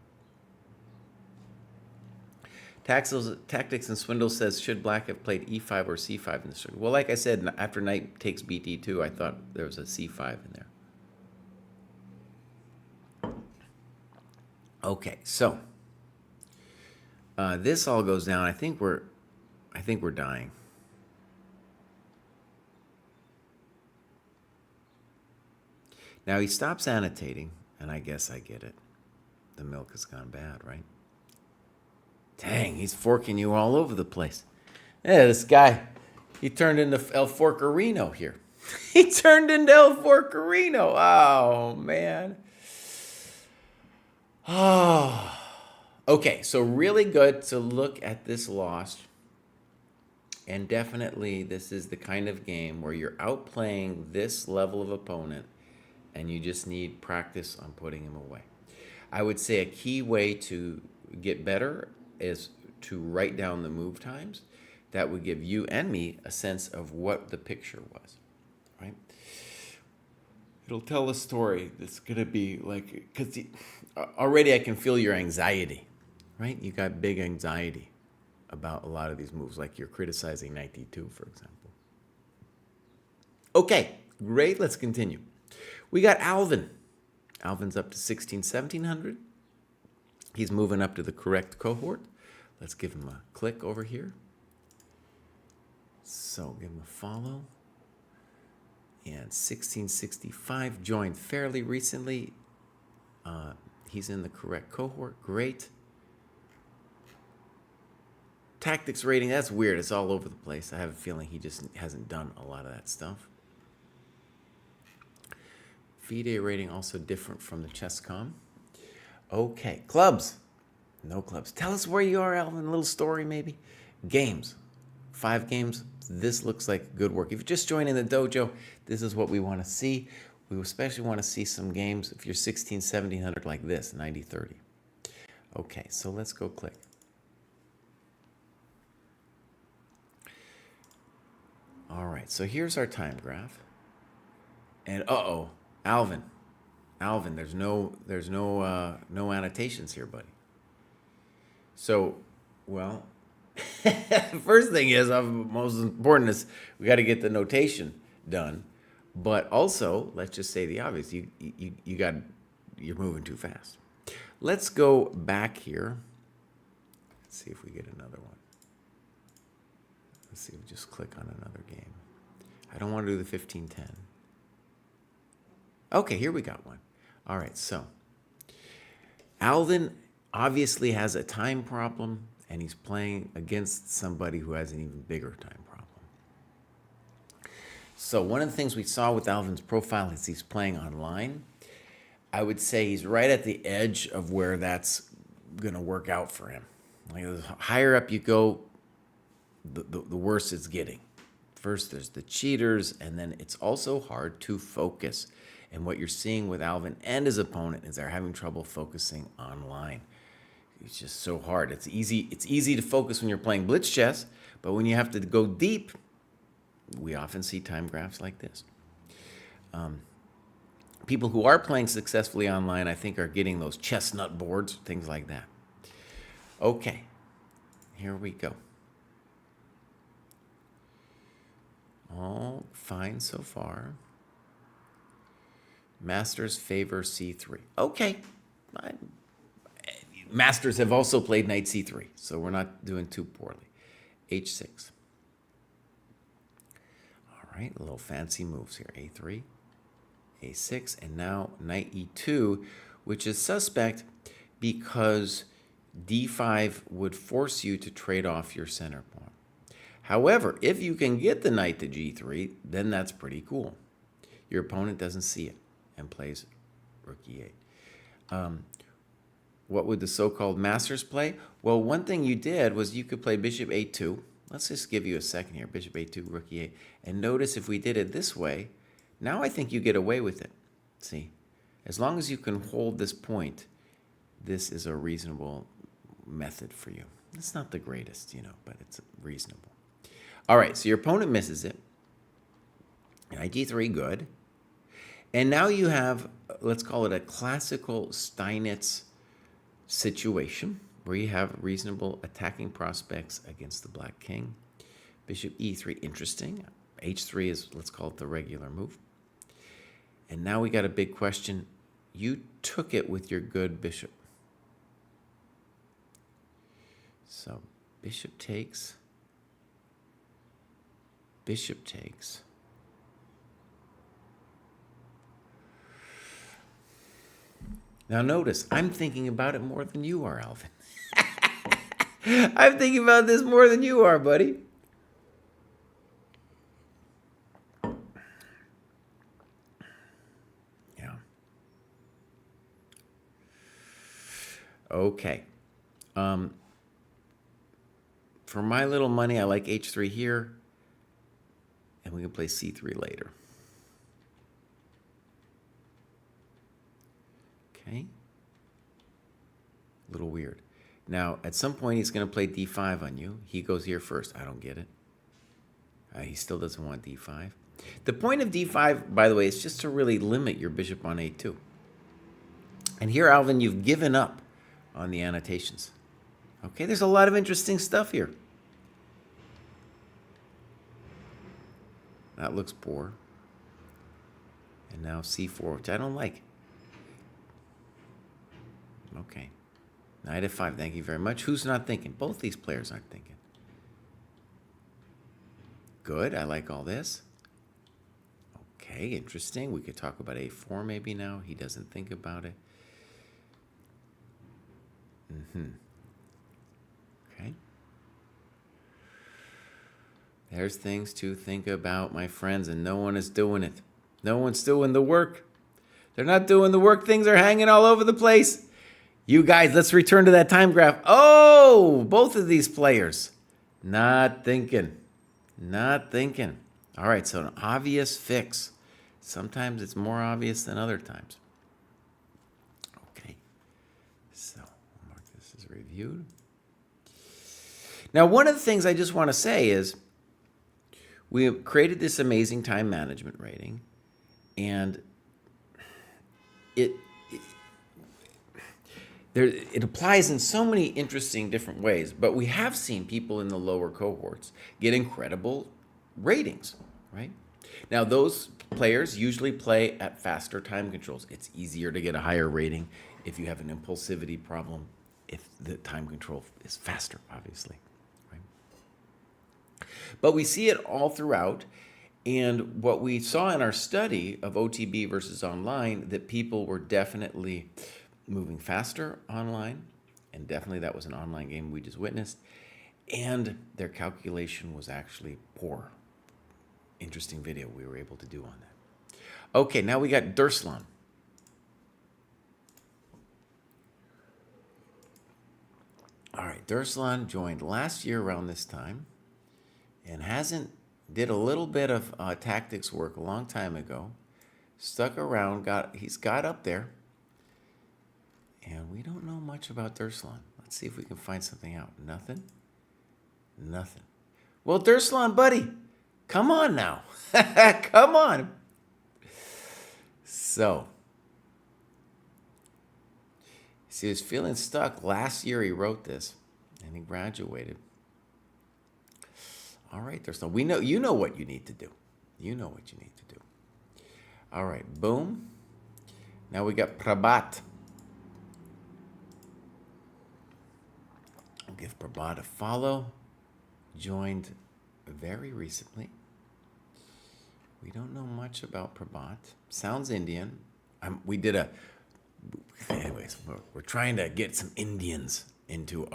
Tactics and Swindle says, should black have played e5 or c5 in this? Well, like I said, after knight takes bd2, I thought there was a c5 in there. Okay, so this all goes down. I think we're dying. Now he stops annotating, and I guess I get it. The milk has gone bad, right? Dang, he's forking you all over the place. Yeah, this guy, he turned into El Forcarino here. He turned into El Forcarino. Oh, man. Oh. Okay, so really good to look at this loss. And definitely this is the kind of game where you're outplaying this level of opponent and you just need practice on putting him away. I would say a key way to get better is to write down the move times. That would give you and me a sense of what the picture was, right? It'll tell a story that's going to be like, because already I can feel your anxiety, right? You got big anxiety about a lot of these moves, like you're criticizing knight d2, for example. Okay, great, let's continue. We got Alvin. Alvin's up to 1700. He's moving up to the correct cohort. Let's give him a click over here. So give him a follow. And 1665 joined fairly recently. He's in the correct cohort. Great. Tactics rating, that's weird. It's all over the place. I have a feeling he just hasn't done a lot of that stuff. FIDE rating also different from the ChessCom. Okay, clubs. No clubs. Tell us where you are, Alvin. A little story, maybe. Games. 5 games. This looks like good work. If you're just joining the dojo, this is what we want to see. We especially want to see some games if you're 1700 like this, 90-30. Okay, so let's go click. All right, so here's our time graph. And Alvin, there's no annotations here, buddy. So, well, first thing is, most important is we got to get the notation done. But also, let's just say the obvious: you're moving too fast. Let's go back here. Let's see if we get another one. Let's see if we just click on another game. I don't want to do the 15-10. Okay, here we got one. All right, so Alvin obviously has a time problem, and he's playing against somebody who has an even bigger time problem. So one of the things we saw with Alvin's profile is he's playing online. I would say he's right at the edge of where that's going to work out for him. Like, the higher up you go, the worse it's getting. First, there's the cheaters, and then it's also hard to focus. And what you're seeing with Alvin and his opponent is they're having trouble focusing online. It's just so hard. It's easy to focus when you're playing blitz chess, but when you have to go deep, we often see time graphs like this. People who are playing successfully online, I think, are getting those chestnut boards, things like that. Okay, here we go. All fine so far. Masters favor c3. Okay. Masters have also played knight c3, so we're not doing too poorly. h6. All right, little fancy moves here. a3, a6, and now knight e2, which is suspect because d5 would force you to trade off your center pawn. However, if you can get the knight to g3, then that's pretty cool. Your opponent doesn't see it and plays rook e8. What would the so-called masters play? Well, one thing you did was you could play bishop a2. Let's just give you a second here. Bishop a2, rook e8. And notice if we did it this way, now I think you get away with it. See, as long as you can hold this point, this is a reasonable method for you. It's not the greatest, but it's reasonable. All right, so your opponent misses it. Knight d3, good. And now you have, let's call it a classical Steinitz situation where you have reasonable attacking prospects against the black king. Bishop e3, interesting. h3 is, let's call it the regular move. And now we got a big question. You took it with your good bishop. So bishop takes. Bishop takes. Now notice, I'm thinking about it more than you are, Alvin. I'm thinking about this more than you are, buddy. Yeah. Okay. For my little money, I like h3 here, and we can play c3 later. Okay. A little weird. Now, at some point, he's going to play d5 on you. He goes here first. I don't get it. He still doesn't want d5. The point of d5, by the way, is just to really limit your bishop on a2. And here, Alvin, you've given up on the annotations. Okay, there's a lot of interesting stuff here. That looks poor. And now c4, which I don't like. Okay. Knight f5, thank you very much. Who's not thinking? Both these players aren't thinking. Good, I like all this. Okay, interesting. We could talk about a4 maybe now. He doesn't think about it. Okay. There's things to think about, my friends, and no one is doing it. No one's doing the work. They're not doing the work. Things are hanging all over the place. You guys, let's return to that time graph. Oh, both of these players. Not thinking. Not thinking. All right, so an obvious fix. Sometimes it's more obvious than other times. Okay, so I'll mark this as reviewed. Now, one of the things I just want to say is we have created this amazing time management rating, and it applies in so many interesting different ways, but we have seen people in the lower cohorts get incredible ratings, right? Now, those players usually play at faster time controls. It's easier to get a higher rating if you have an impulsivity problem, if the time control is faster, obviously, right? But we see it all throughout, And what we saw in our study of OTB versus online, that people were definitely moving faster online, and definitely that was an online game we just witnessed, and their calculation was actually poor. Interesting video we were able to do on that. Okay, now we got Durslan. All right, Durslan joined last year around this time and did a little bit of tactics work a long time ago, stuck around, he's got up there, and we don't know much about Durslan. Let's see if we can find something out. Nothing? Nothing. Well, Durslan, buddy, come on now. Come on. So, he was feeling stuck. Last year he wrote this, and he graduated. All right, Durslan, you know what you need to do. You know what you need to do. All right, boom. Now we got Prabhat. I'll give Prabhat a follow. Joined very recently. We don't know much about Prabhat. Sounds Indian. Anyways, we're trying to get some Indians into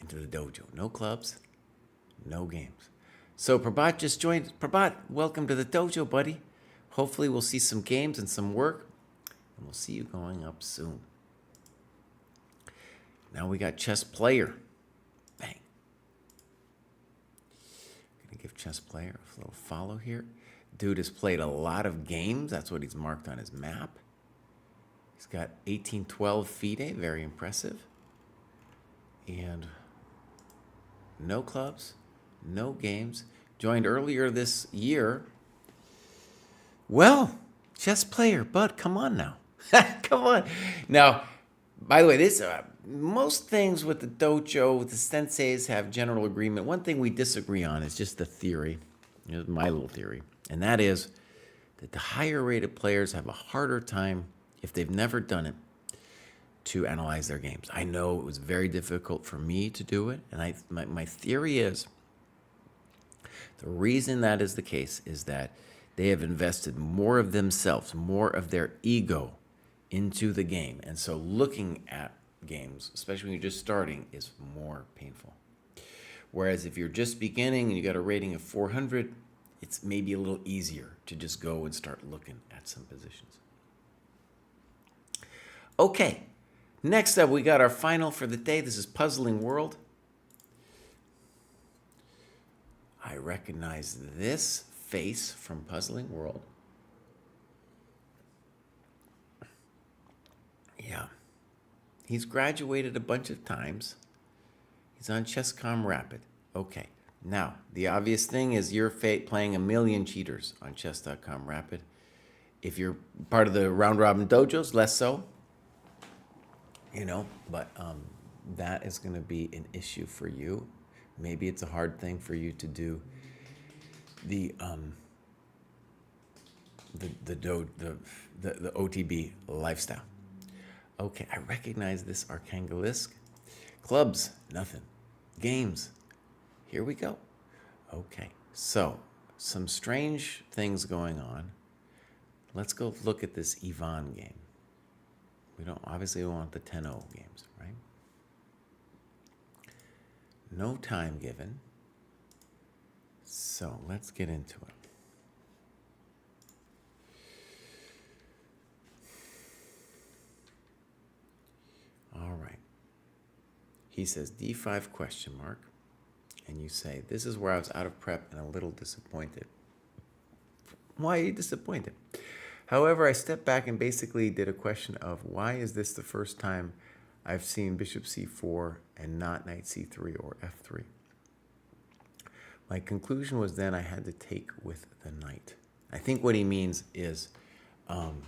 the dojo. No clubs, no games. So Prabhat just joined. Prabhat, welcome to the dojo, buddy. Hopefully we'll see some games and some work, and we'll see you going up soon. Now we got Chess Player. Bang. Gonna give Chess Player a little follow here. Dude has played a lot of games. That's what he's marked on his map. He's got 1812 FIDE, very impressive. And no clubs, no games. Joined earlier this year. Well, Chess Player, bud, come on now. Come on. Now, by the way, this most things with the dojo, with the senseis have general agreement. One thing we disagree on is just the theory, my little theory, and that is that the higher rated players have a harder time, if they've never done it, to analyze their games. I know it was very difficult for me to do it, and my theory is the reason that is the case is that they have invested more of themselves, more of their ego into the game. And so looking at games, especially when you're just starting, is more painful. Whereas if you're just beginning and you got a rating of 400, it's maybe a little easier to just go and start looking at some positions. Okay, next up we got our final for the day. This is Puzzling World. I recognize this face from Puzzling World. Yeah. He's graduated a bunch of times. He's on Chess.com Rapid. Okay. Now, the obvious thing is you're playing a million cheaters on Chess.com Rapid. If you're part of the round robin dojos, less so. But that is going to be an issue for you. Maybe it's a hard thing for you to do the OTB lifestyle. Okay, I recognize this Archangelisk. Clubs, nothing. Games, here we go. Okay, so some strange things going on. Let's go look at this Ivan game. We obviously want the 10-0 games, right? No time given. So let's get into it. All right. He says D5 question mark. And you say, this is where I was out of prep and a little disappointed. Why are you disappointed? However, I stepped back and basically did a question of why is this the first time I've seen bishop c4 and not knight c3 or f3? My conclusion was then I had to take with the knight. I think what he means is on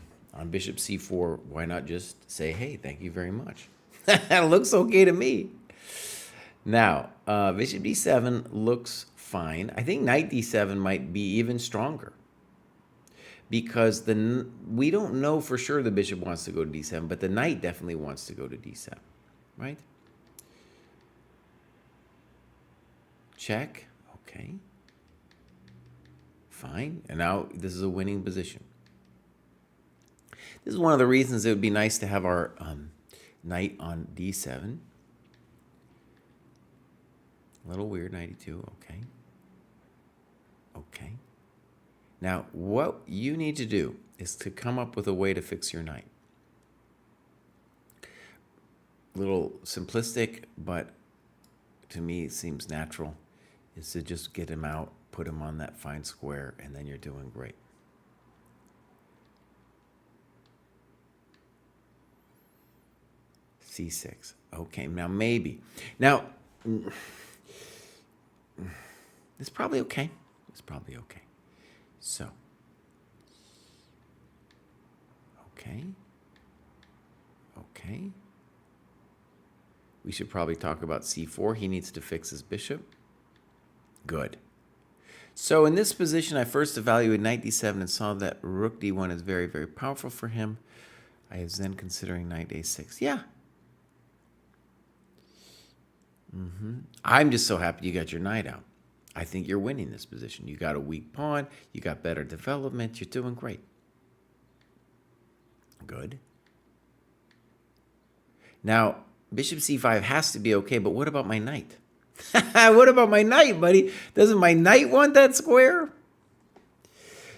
bishop c4, why not just say, hey, thank you very much. That looks okay to me. Now, bishop d7 looks fine. I think knight d7 might be even stronger because we don't know for sure the bishop wants to go to d7, but the knight definitely wants to go to d7, right? Check. Okay. Fine. And now this is a winning position. This is one of the reasons it would be nice to have our knight on d7. A little weird, 92. Okay. Okay. Now, what you need to do is to come up with a way to fix your knight. A little simplistic, but to me it seems natural, is to just get him out, put him on that fine square, and then you're doing great. C6. Okay, now maybe. Now, it's probably okay. It's probably okay. So, okay. Okay. We should probably talk about c4. He needs to fix his bishop. Good. So in this position, I first evaluated knight d7 and saw that rook d1 is very, very powerful for him. I was then considering knight a6. Yeah. I'm just so happy you got your knight out. I think you're winning this position. You got a weak pawn. You got better development. You're doing great. Good. Now, bishop c5 has to be okay, but what about my knight? What about my knight, buddy? Doesn't my knight want that square?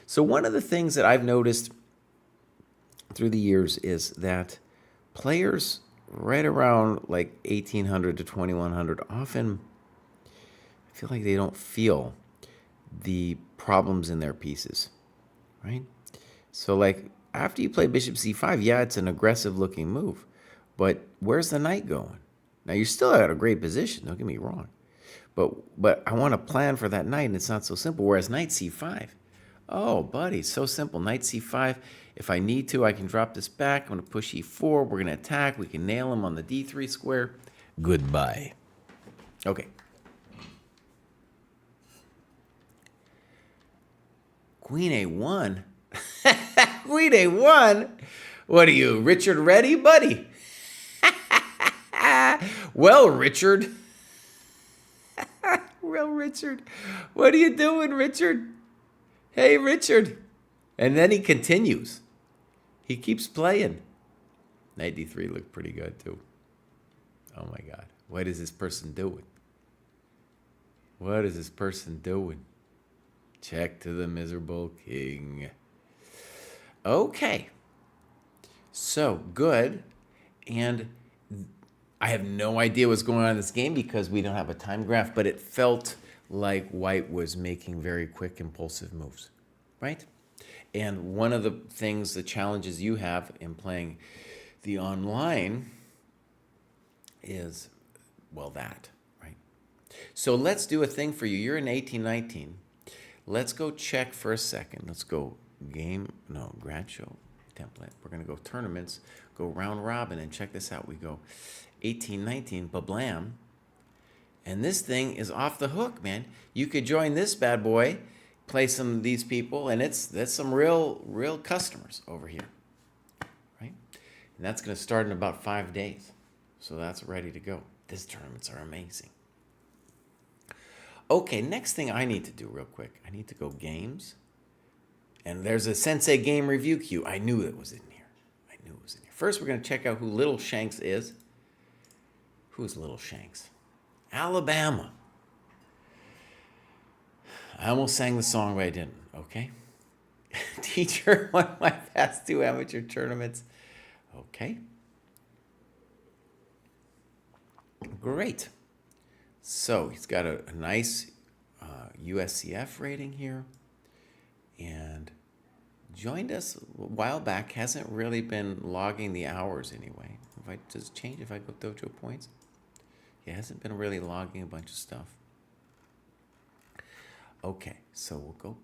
So one of the things that I've noticed through the years is that players right around like 1800 to 2100 often I feel like they don't feel the problems in their pieces, right? So like after you play bishop c5, yeah, it's an aggressive looking move, but where's the knight going? Now you're still at a great position, don't get me wrong, but I want to plan for that knight and it's not so simple. Whereas knight c5, oh buddy, so simple. Knight c5, if I need to, I can drop this back. I'm going to push e4. We're going to attack. We can nail him on the d3 square. Goodbye. Okay. Queen a1? Queen a1? What are you, Richard Reddy, buddy? Well, Richard. Well, Richard. What are you doing, Richard? Hey, Richard. And then he continues. He keeps playing. Knight d3 looked pretty good, too. Oh, my God. What is this person doing? What is this person doing? Check to the miserable king. Okay. So, good. And I have no idea what's going on in this game because we don't have a time graph, but it felt like white was making very quick, impulsive moves, right? And one of the things, the challenges you have in playing the online is, well, that, right? So let's do a thing for you. You're in 1819. Let's go check for a second. Let's go grad show template. We're going to go tournaments, go round robin, and check this out. We go 1819, bablam. And this thing is off the hook, man. You could join this bad boy, play some of these people, and that's some real customers over here, right? And that's going to start in about 5 days. So that's ready to go. These tournaments are amazing. Okay, next thing I need to do real quick. I need to go games. And there's a Sensei game review queue. I knew it was in here. I knew it was in here. First, we're going to check out who Little Shanks is. Who's Little Shanks? Alabama. I almost sang the song, but I didn't, okay? Teacher won my past 2 amateur tournaments. Okay. Great. So he's got a nice USCF rating here. And joined us a while back. Hasn't really been logging the hours anyway. Does it change if I go dojo points? He hasn't been really logging a bunch of stuff. Okay, so we'll go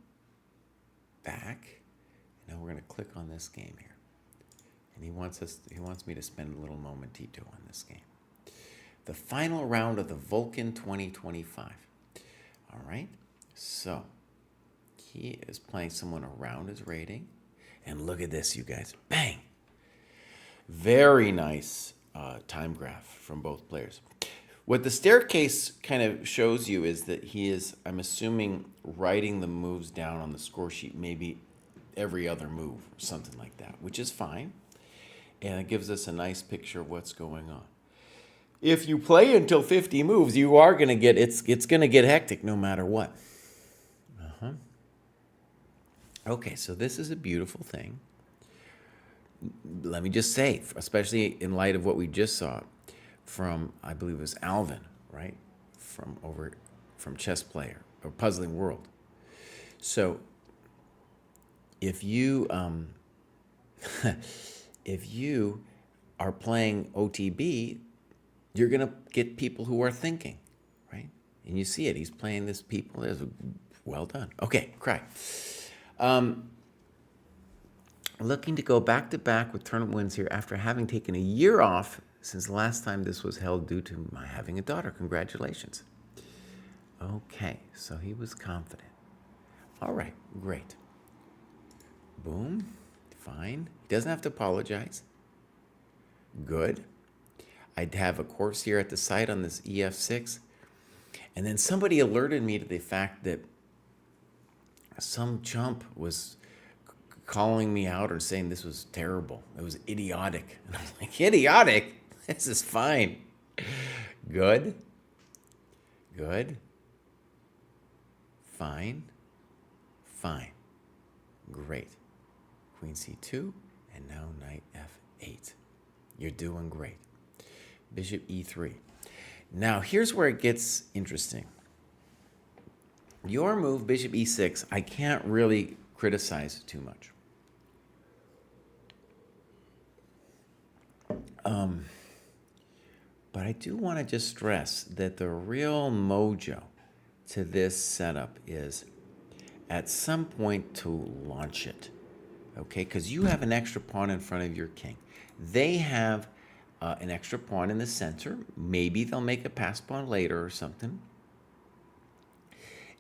back. Now we're going to click on this game here. And he wants me to spend a little momentito on this game. The final round of the Vulcan 2025. All right, so he is playing someone around his rating. And look at this, you guys. Bang! Very nice time graph from both players. What the staircase kind of shows you is that he is, I'm assuming, writing the moves down on the score sheet, maybe every other move or something like that, which is fine. And it gives us a nice picture of what's going on. If you play until 50 moves, you are going to get, it's going to get hectic no matter what. Okay, so this is a beautiful thing. Let me just say, especially in light of what we just saw from, I believe it was Alvin, right? From Chess Player or Puzzling World. So if you if you are playing OTB, you're gonna get people who are thinking, right? And you see it. He's playing this people. Well done. Okay, cry. Looking to go back to back with tournament wins here after having taken a year off since the last time this was held due to my having a daughter. Congratulations. Okay, so he was confident. All right, great. Boom, fine. He doesn't have to apologize. Good. I'd have a course here at the site on this EF6. And then somebody alerted me to the fact that some chump was calling me out or saying this was terrible. It was idiotic. And I was like, idiotic? This is fine. Good. Good. Fine. Fine. Great. Queen C2, and now knight F8. You're doing great. Bishop E3. Now, here's where it gets interesting. Your move, Bishop E6, I can't really criticize too much. But I do want to just stress that the real mojo to this setup is at some point to launch it, okay? Because you have an extra pawn in front of your king. They have an extra pawn in the center. Maybe they'll make a pass pawn later or something.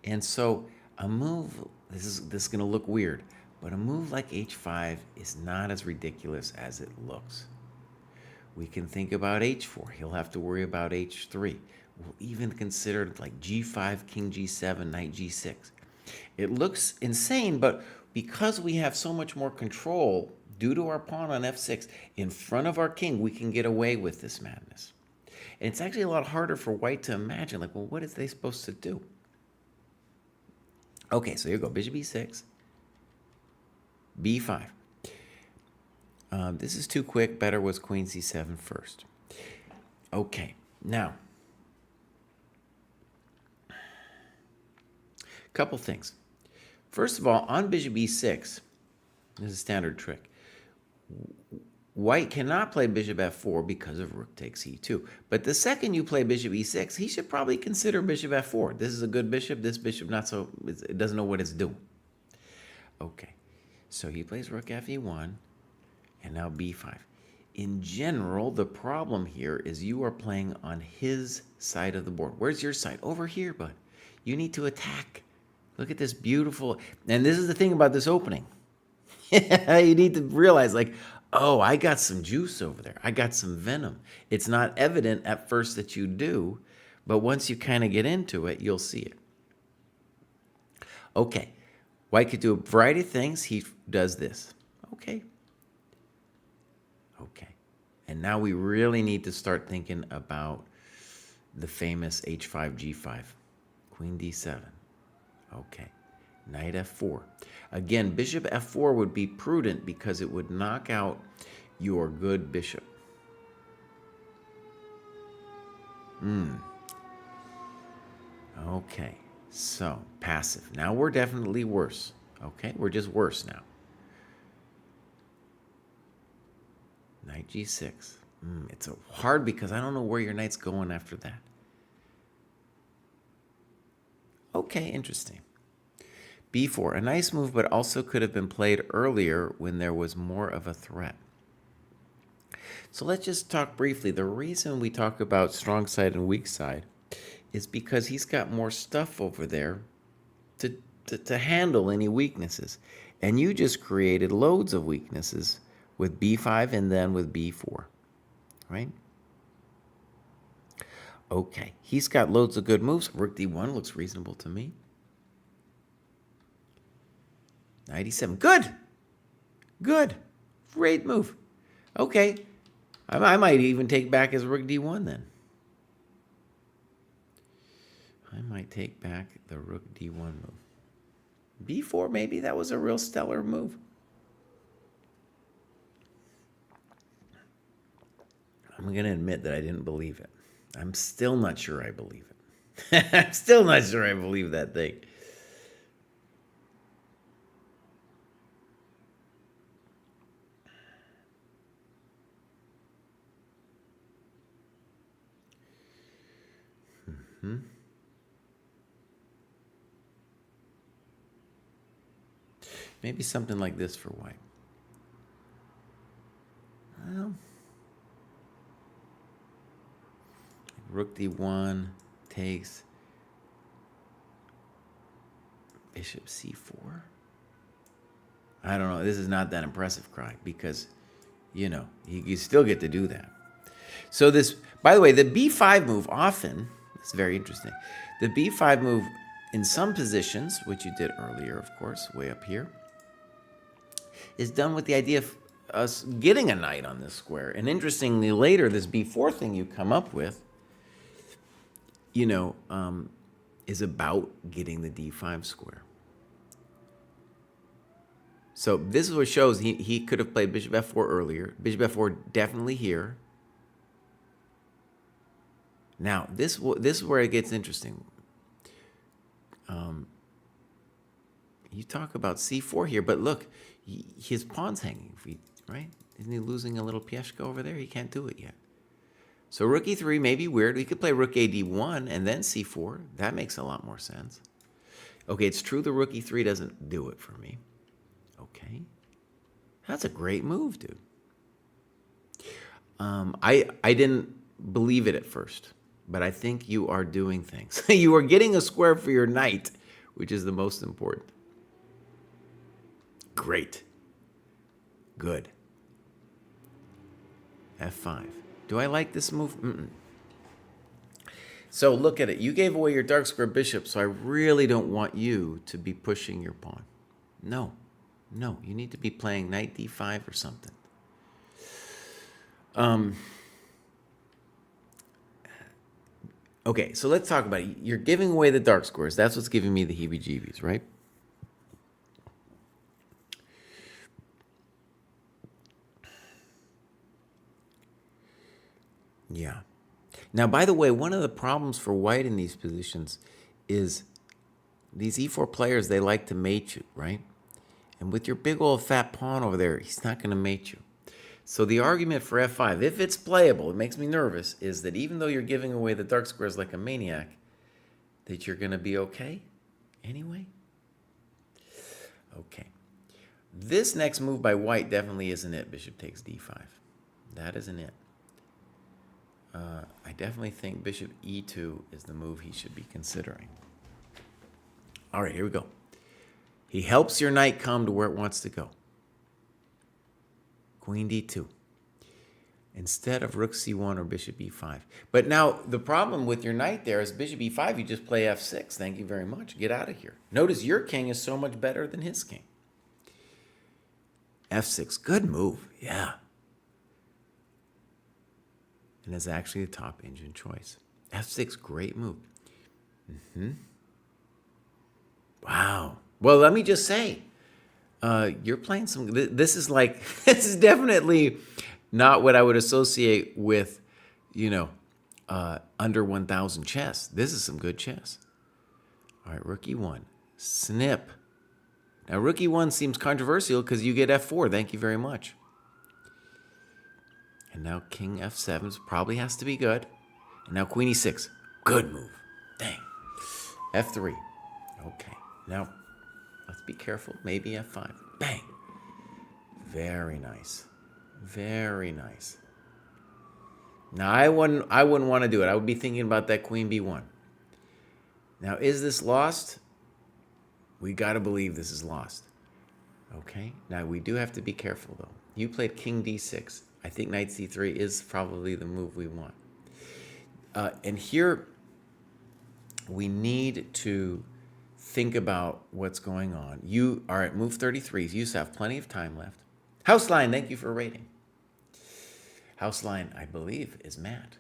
And so a move, this is going to look weird, but a move like H5 is not as ridiculous as it looks. We can think about H4. He'll have to worry about H3. We'll even consider like G5, King G7, Knight G6. It looks insane, but because we have so much more control due to our pawn on F6 in front of our king, we can get away with this madness. And it's actually a lot harder for white to imagine, like, well, what is they supposed to do? Okay, so here you go, Bishop E6, B5. This is too quick. Better was Queen C7 first. Okay, now, couple things. First of all, on Bishop E6, this is a standard trick. White cannot play Bishop F4 because of Rook takes E2. But the second you play Bishop E6, he should probably consider Bishop F4. This is a good bishop. This bishop not so, it doesn't know what it's doing. Okay, so he plays Rook Fe1, and now B5. In general, the problem here is you are playing on his side of the board. Where's your side? Over here, bud. You need to attack. Look at this beautiful, and this is the thing about this opening. You need to realize, like, oh, I got some juice over there. I got some venom. It's not evident at first that you do, but once you kind of get into it, you'll see it. Okay, white could do a variety of things. He does this. Okay. Okay. And now we really need to start thinking about the famous H5, G5. Queen D7. Okay. Knight F4. Again, Bishop F4 would be prudent because it would knock out your good bishop. Okay, so passive. Now we're definitely worse. Okay, we're just worse now. Knight G6. It's hard because I don't know where your knight's going after that. Okay, interesting. B4, a nice move, but also could have been played earlier when there was more of a threat. So let's just talk briefly. The reason we talk about strong side and weak side is because he's got more stuff over there to handle any weaknesses. And you just created loads of weaknesses with B5 and then with B4, right? Okay, he's got loads of good moves. Rook d1 looks reasonable to me. Knight e7. Good. Good. Great move. Okay. I might even take back his rook d1 then. I might take back the rook d1 move. b4, maybe that was a real stellar move. I'm going to admit that I didn't believe it. I'm still not sure I believe it. I'm still not sure I believe that thing. Maybe something like this for white. Well, rook d1 takes bishop c4. I don't know. This is not that impressive, Cry, because, you know, you still get to do that. So this, by the way, the b5 move often, it's very interesting. The b5 move in some positions, which you did earlier, of course, way up here, is done with the idea of us getting a knight on this square. And interestingly, later, this b4 thing you come up with, you know, is about getting the d5 square. So this is what shows he could have played bishop f4 earlier. Bishop f4 definitely here. Now, this is where it gets interesting. You talk about c4 here, but look, his pawn's hanging, right? Isn't he losing a little pieshka over there? He can't do it yet. So rook e3 may be weird. We could play rook a d1 and then c4. That makes a lot more sense. Okay, it's true the rook e3 doesn't do it for me. Okay. That's a great move, dude. I didn't believe it at first, but I think you are doing things. You are getting a square for your knight, which is the most important. Great. Good. f5. Do I like this move? So look at it. You gave away your dark square bishop, so I really don't want you to be pushing your pawn. No. No, you need to be playing knight d5 or something. Okay, so let's talk about it. You're giving away the dark squares. That's what's giving me the heebie-jeebies, right? Yeah. Now, by the way, one of the problems for white in these positions is these e4 players, they like to mate you, right? And with your big old fat pawn over there, he's not going to mate you. So the argument for f5, if it's playable, it makes me nervous, is that even though you're giving away the dark squares like a maniac, that you're going to be okay anyway? Okay. This next move by white definitely isn't it. Bishop takes d5. That isn't it. I definitely think bishop e2 is the move he should be considering. All right, here we go. He helps your knight come to where it wants to go. Queen d2. Instead of rook c1 or bishop e5. But now, the problem with your knight there is bishop e5, you just play f6. Thank you very much. Get out of here. Notice your king is so much better than his king. f6. Good move. Yeah. And is actually the top engine choice. f6, great move. Wow. Well, let me just say, you're playing some. This is like, this is definitely not what I would associate with, you know, under 1,000 chess. This is some good chess. All right, rook e1. Snip. Now, rook e1 seems controversial because you get f4. Thank you very much. And now king f7 probably has to be good. And now queen e6. Good move. Dang. f3. Okay. Now, let's be careful. Maybe f5. Bang. Very nice. Very nice. Now, I wouldn't want to do it. I would be thinking about that queen b1. Now, is this lost? We got to believe this is lost. Okay. Now, we do have to be careful, though. You played king d6. I think knight c3 is probably the move we want. And here we need to think about what's going on. You are at move 33. You have plenty of time left. House Line, thank you for rating. House Line, I believe, is Matt.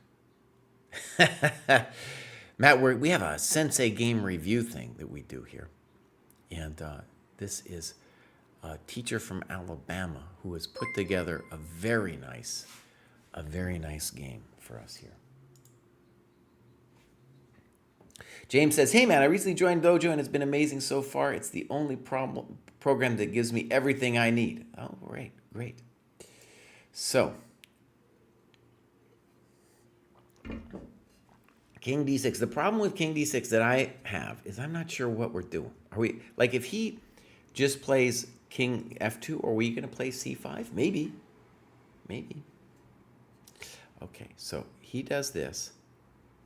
Matt, we have a Sensei game review thing that we do here. And this is a teacher from Alabama who has put together a very nice game for us here. James says, hey man, I recently joined Dojo and it's been amazing so far. It's the only program that gives me everything I need. Oh, great. So, King D6. The problem with King D6 that I have is I'm not sure what we're doing. Are we, like, if he just plays King F2, are we going to play C5? Maybe. Okay, so he does this.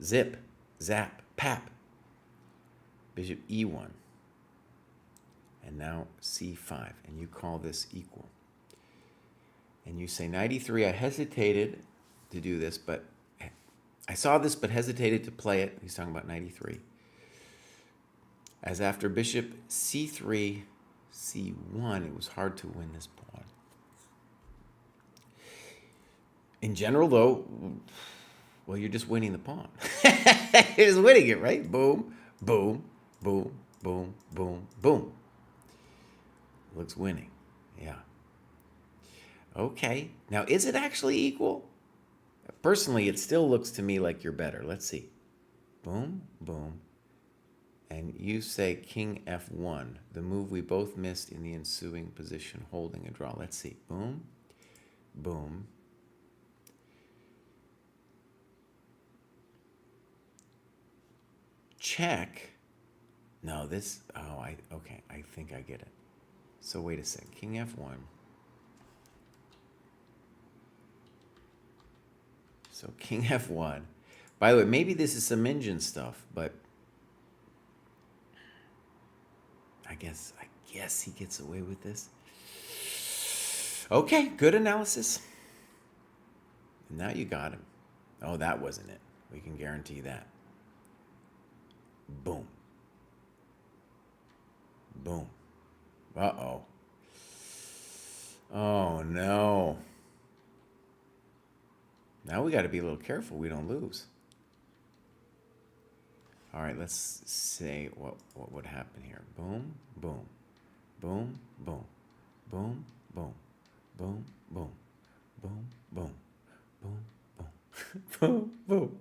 Zip, zap, pap. Bishop E1. And now C5. And you call this equal. And you say, knight E3, I hesitated to do this, but I saw this but hesitated to play it. He's talking about knight E3. As after bishop C3, C1, it was hard to win this pawn. In general, though, well, you're just winning the pawn. You're just winning it, right? Boom, boom, boom, boom, boom, boom. Looks winning. Yeah. Okay. Now, is it actually equal? Personally, it still looks to me like you're better. Let's see. Boom, boom. And you say King F1, the move we both missed in the ensuing position, holding a draw. Let's see. Boom, boom. Check. No, this, okay, I think I get it. So wait a sec. King F1. So King F1. By the way, maybe this is some engine stuff, but I guess he gets away with this. Okay, good analysis. Now you got him. Oh, that wasn't it. We can guarantee that. Boom. Boom. Uh-oh. Oh, no. Now we got to be a little careful we don't lose. All right, let's say what would happen here. Boom, boom, boom, boom, boom, boom, boom, boom, boom, boom, boom, boom, boom, boom.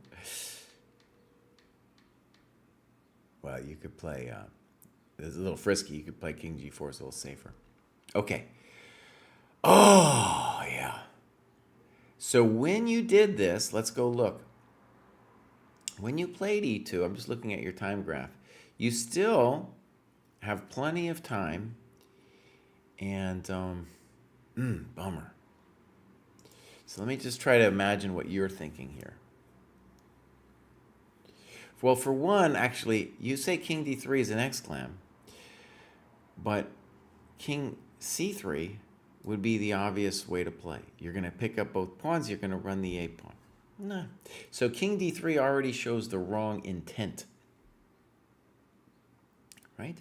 Well, you could play, it's a little frisky. You could play King G4, it's a little safer. Okay. Oh, yeah. So when you did this, let's go look. When you played E2, I'm just looking at your time graph, you still have plenty of time, and bummer. So let me just try to imagine what you're thinking here. Well, for one, actually, you say King D3 is an exclam, but King C3 would be the obvious way to play. You're going to pick up both pawns, you're going to run the A pawn. No. So King D3 already shows the wrong intent. Right?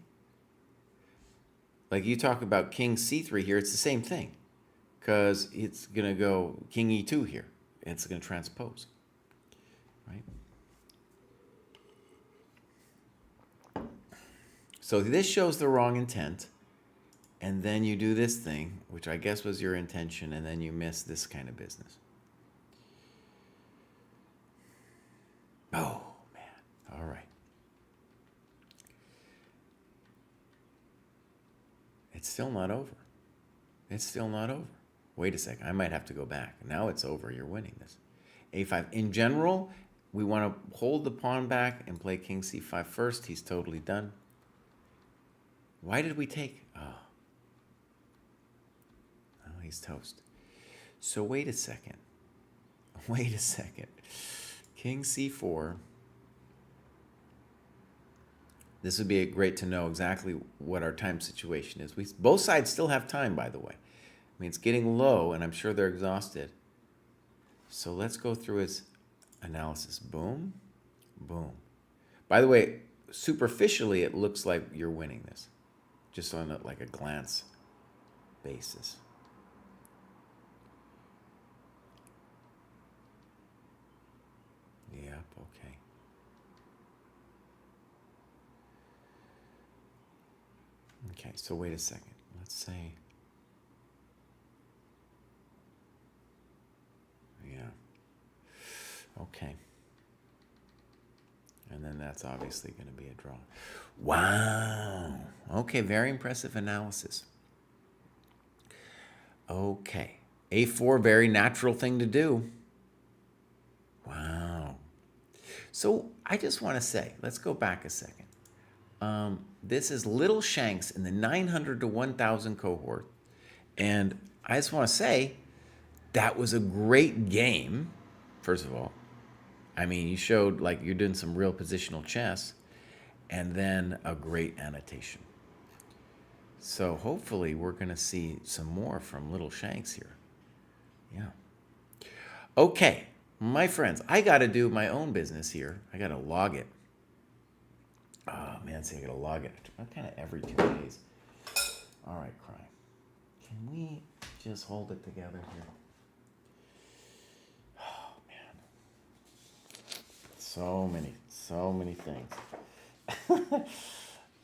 Like you talk about King C3 here, it's the same thing. Because it's going to go King E2 here. It's going to transpose. Right? So this shows the wrong intent. And then you do this thing, which I guess was your intention, and then you miss this kind of business. Oh, man. All right. It's still not over. It's still not over. Wait a second. I might have to go back. Now it's over. You're winning this. A5. In general, we want to hold the pawn back and play King C5 first. He's totally done. Why did we take? Oh, he's toast. So wait a second. Wait a second. King C4. This would be great to know exactly what our time situation is. Both sides still have time, by the way. I mean, it's getting low, and I'm sure they're exhausted. So let's go through his Analysis. Boom. Boom. By the way, superficially, it looks like you're winning this, just on like a glance basis. Yep, okay. Okay, so wait a second. Let's say, yeah. Okay. And then that's obviously going to be a draw. Wow. Okay, very impressive analysis. Okay. A4, very natural thing to do. Wow. So I just want to say, let's go back a second. This is Little Shanks in the 900 to 1000 cohort. And I just want to say, that was a great game, first of all. I mean, you showed like you're doing some real positional chess, and then a great annotation. So hopefully we're going to see some more from Little Shanks here. Yeah. Okay, my friends, I got to do my own business here. I got to log it. Oh, man, see, I got to log it kind of every 2 days. All right, Crime. Can we just hold it together here? Oh, man. So many things.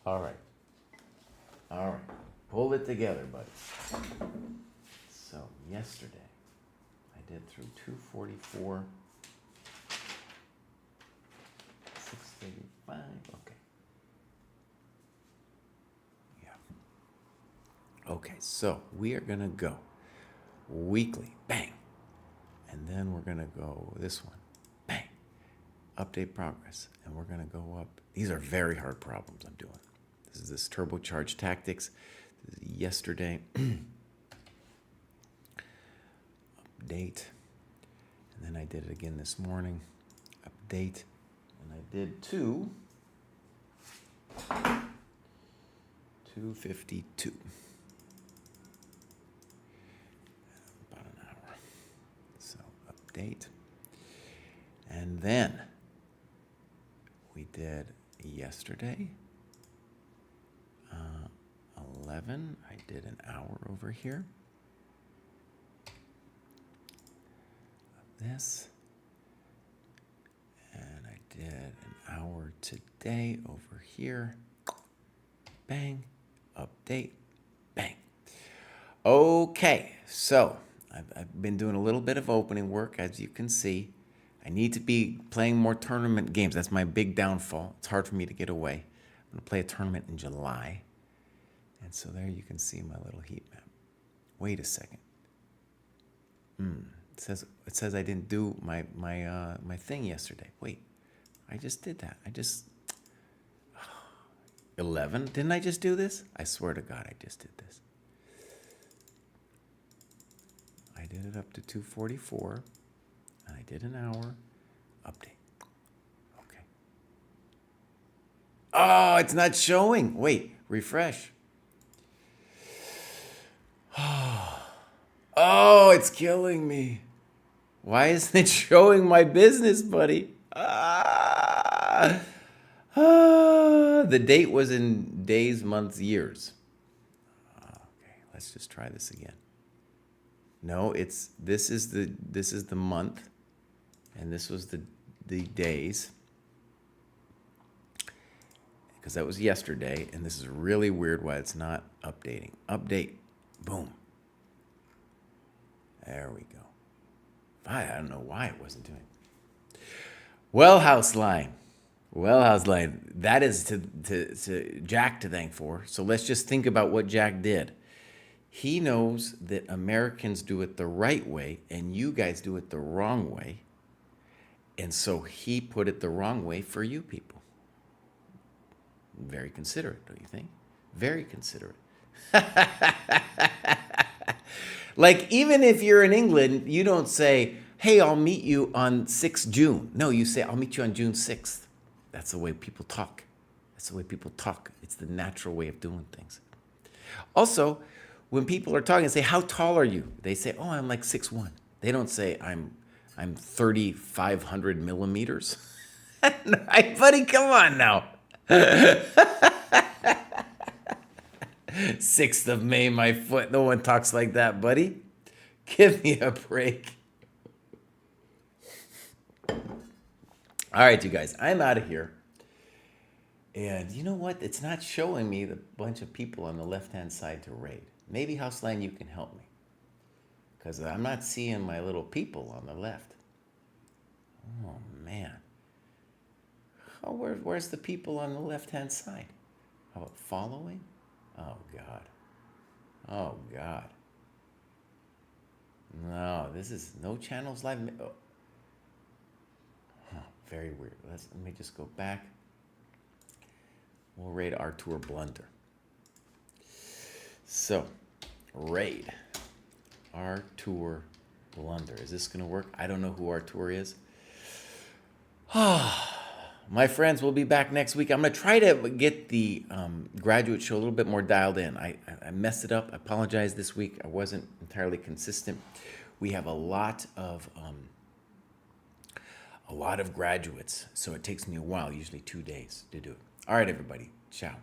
All right. All right. Pull it together, buddy. So, yesterday, I did through 244, 635. Okay. Okay, so we are going to go weekly, bang. And then we're going to go this one, bang. Update progress. And we're going to go up. These are very hard problems I'm doing. This is turbocharged tactics. This is yesterday. Update. And then I did it again this morning. Update. And I did 252. Date. And then we did yesterday 11. I did an hour over here of this, and I did an hour today over here. Bang. Update. Bang. Okay, so I've been doing a little bit of opening work, as you can see. I need to be playing more tournament games. That's my big downfall. It's hard for me to get away. I'm going to play a tournament in July. And so there you can see my little heat map. Wait a second. It says I didn't do my thing yesterday. Wait, I just did that. 11? Didn't I just do this? I swear to God, I just did this. I did it up to 244, and I did an hour. Update. Okay. Oh, it's not showing. Wait, refresh. Oh, it's killing me. Why isn't it showing my business, buddy? The date was in days, months, years. Okay, let's just try this again. No, this is the month, and this was the days, because that was yesterday, and this is really weird why it's not updating. Update, boom. There we go. I don't know why it wasn't doing. Well, house line. That is to Jack to thank for. So let's just think about what Jack did. He knows that Americans do it the right way and you guys do it the wrong way. And so he put it the wrong way for you people. Very considerate, don't you think? Very considerate. Like, even if you're in England, you don't say, hey, I'll meet you on 6th June. No, you say, I'll meet you on June 6th. That's the way people talk. It's the natural way of doing things. Also, when people are talking, they say, how tall are you? They say, oh, I'm like 6'1". They don't say, I'm I'm 3,500 millimeters. Hey, buddy, come on now. 6th of May, my foot. No one talks like that, buddy. Give me a break. All right, you guys, I'm out of here. And you know what? It's not showing me the bunch of people on the left-hand side to raid. Maybe Houseline, you can help me. Because I'm not seeing my little people on the left. Oh, man. Oh, where's the people on the left-hand side? How about following? Oh, God. Oh, God. No, this is no channels live. Oh. Huh, very weird. Let me just go back. We'll raid Artur Blunder. So, raid Artur Blunder. Is this going to work? I don't know who Artur is. My friends, we'll be back next week. I'm going to try to get the graduate show a little bit more dialed in. I messed it up. I apologize this week. I wasn't entirely consistent. We have a lot of graduates, so it takes me a while, usually 2 days to do it. All right, everybody. Ciao.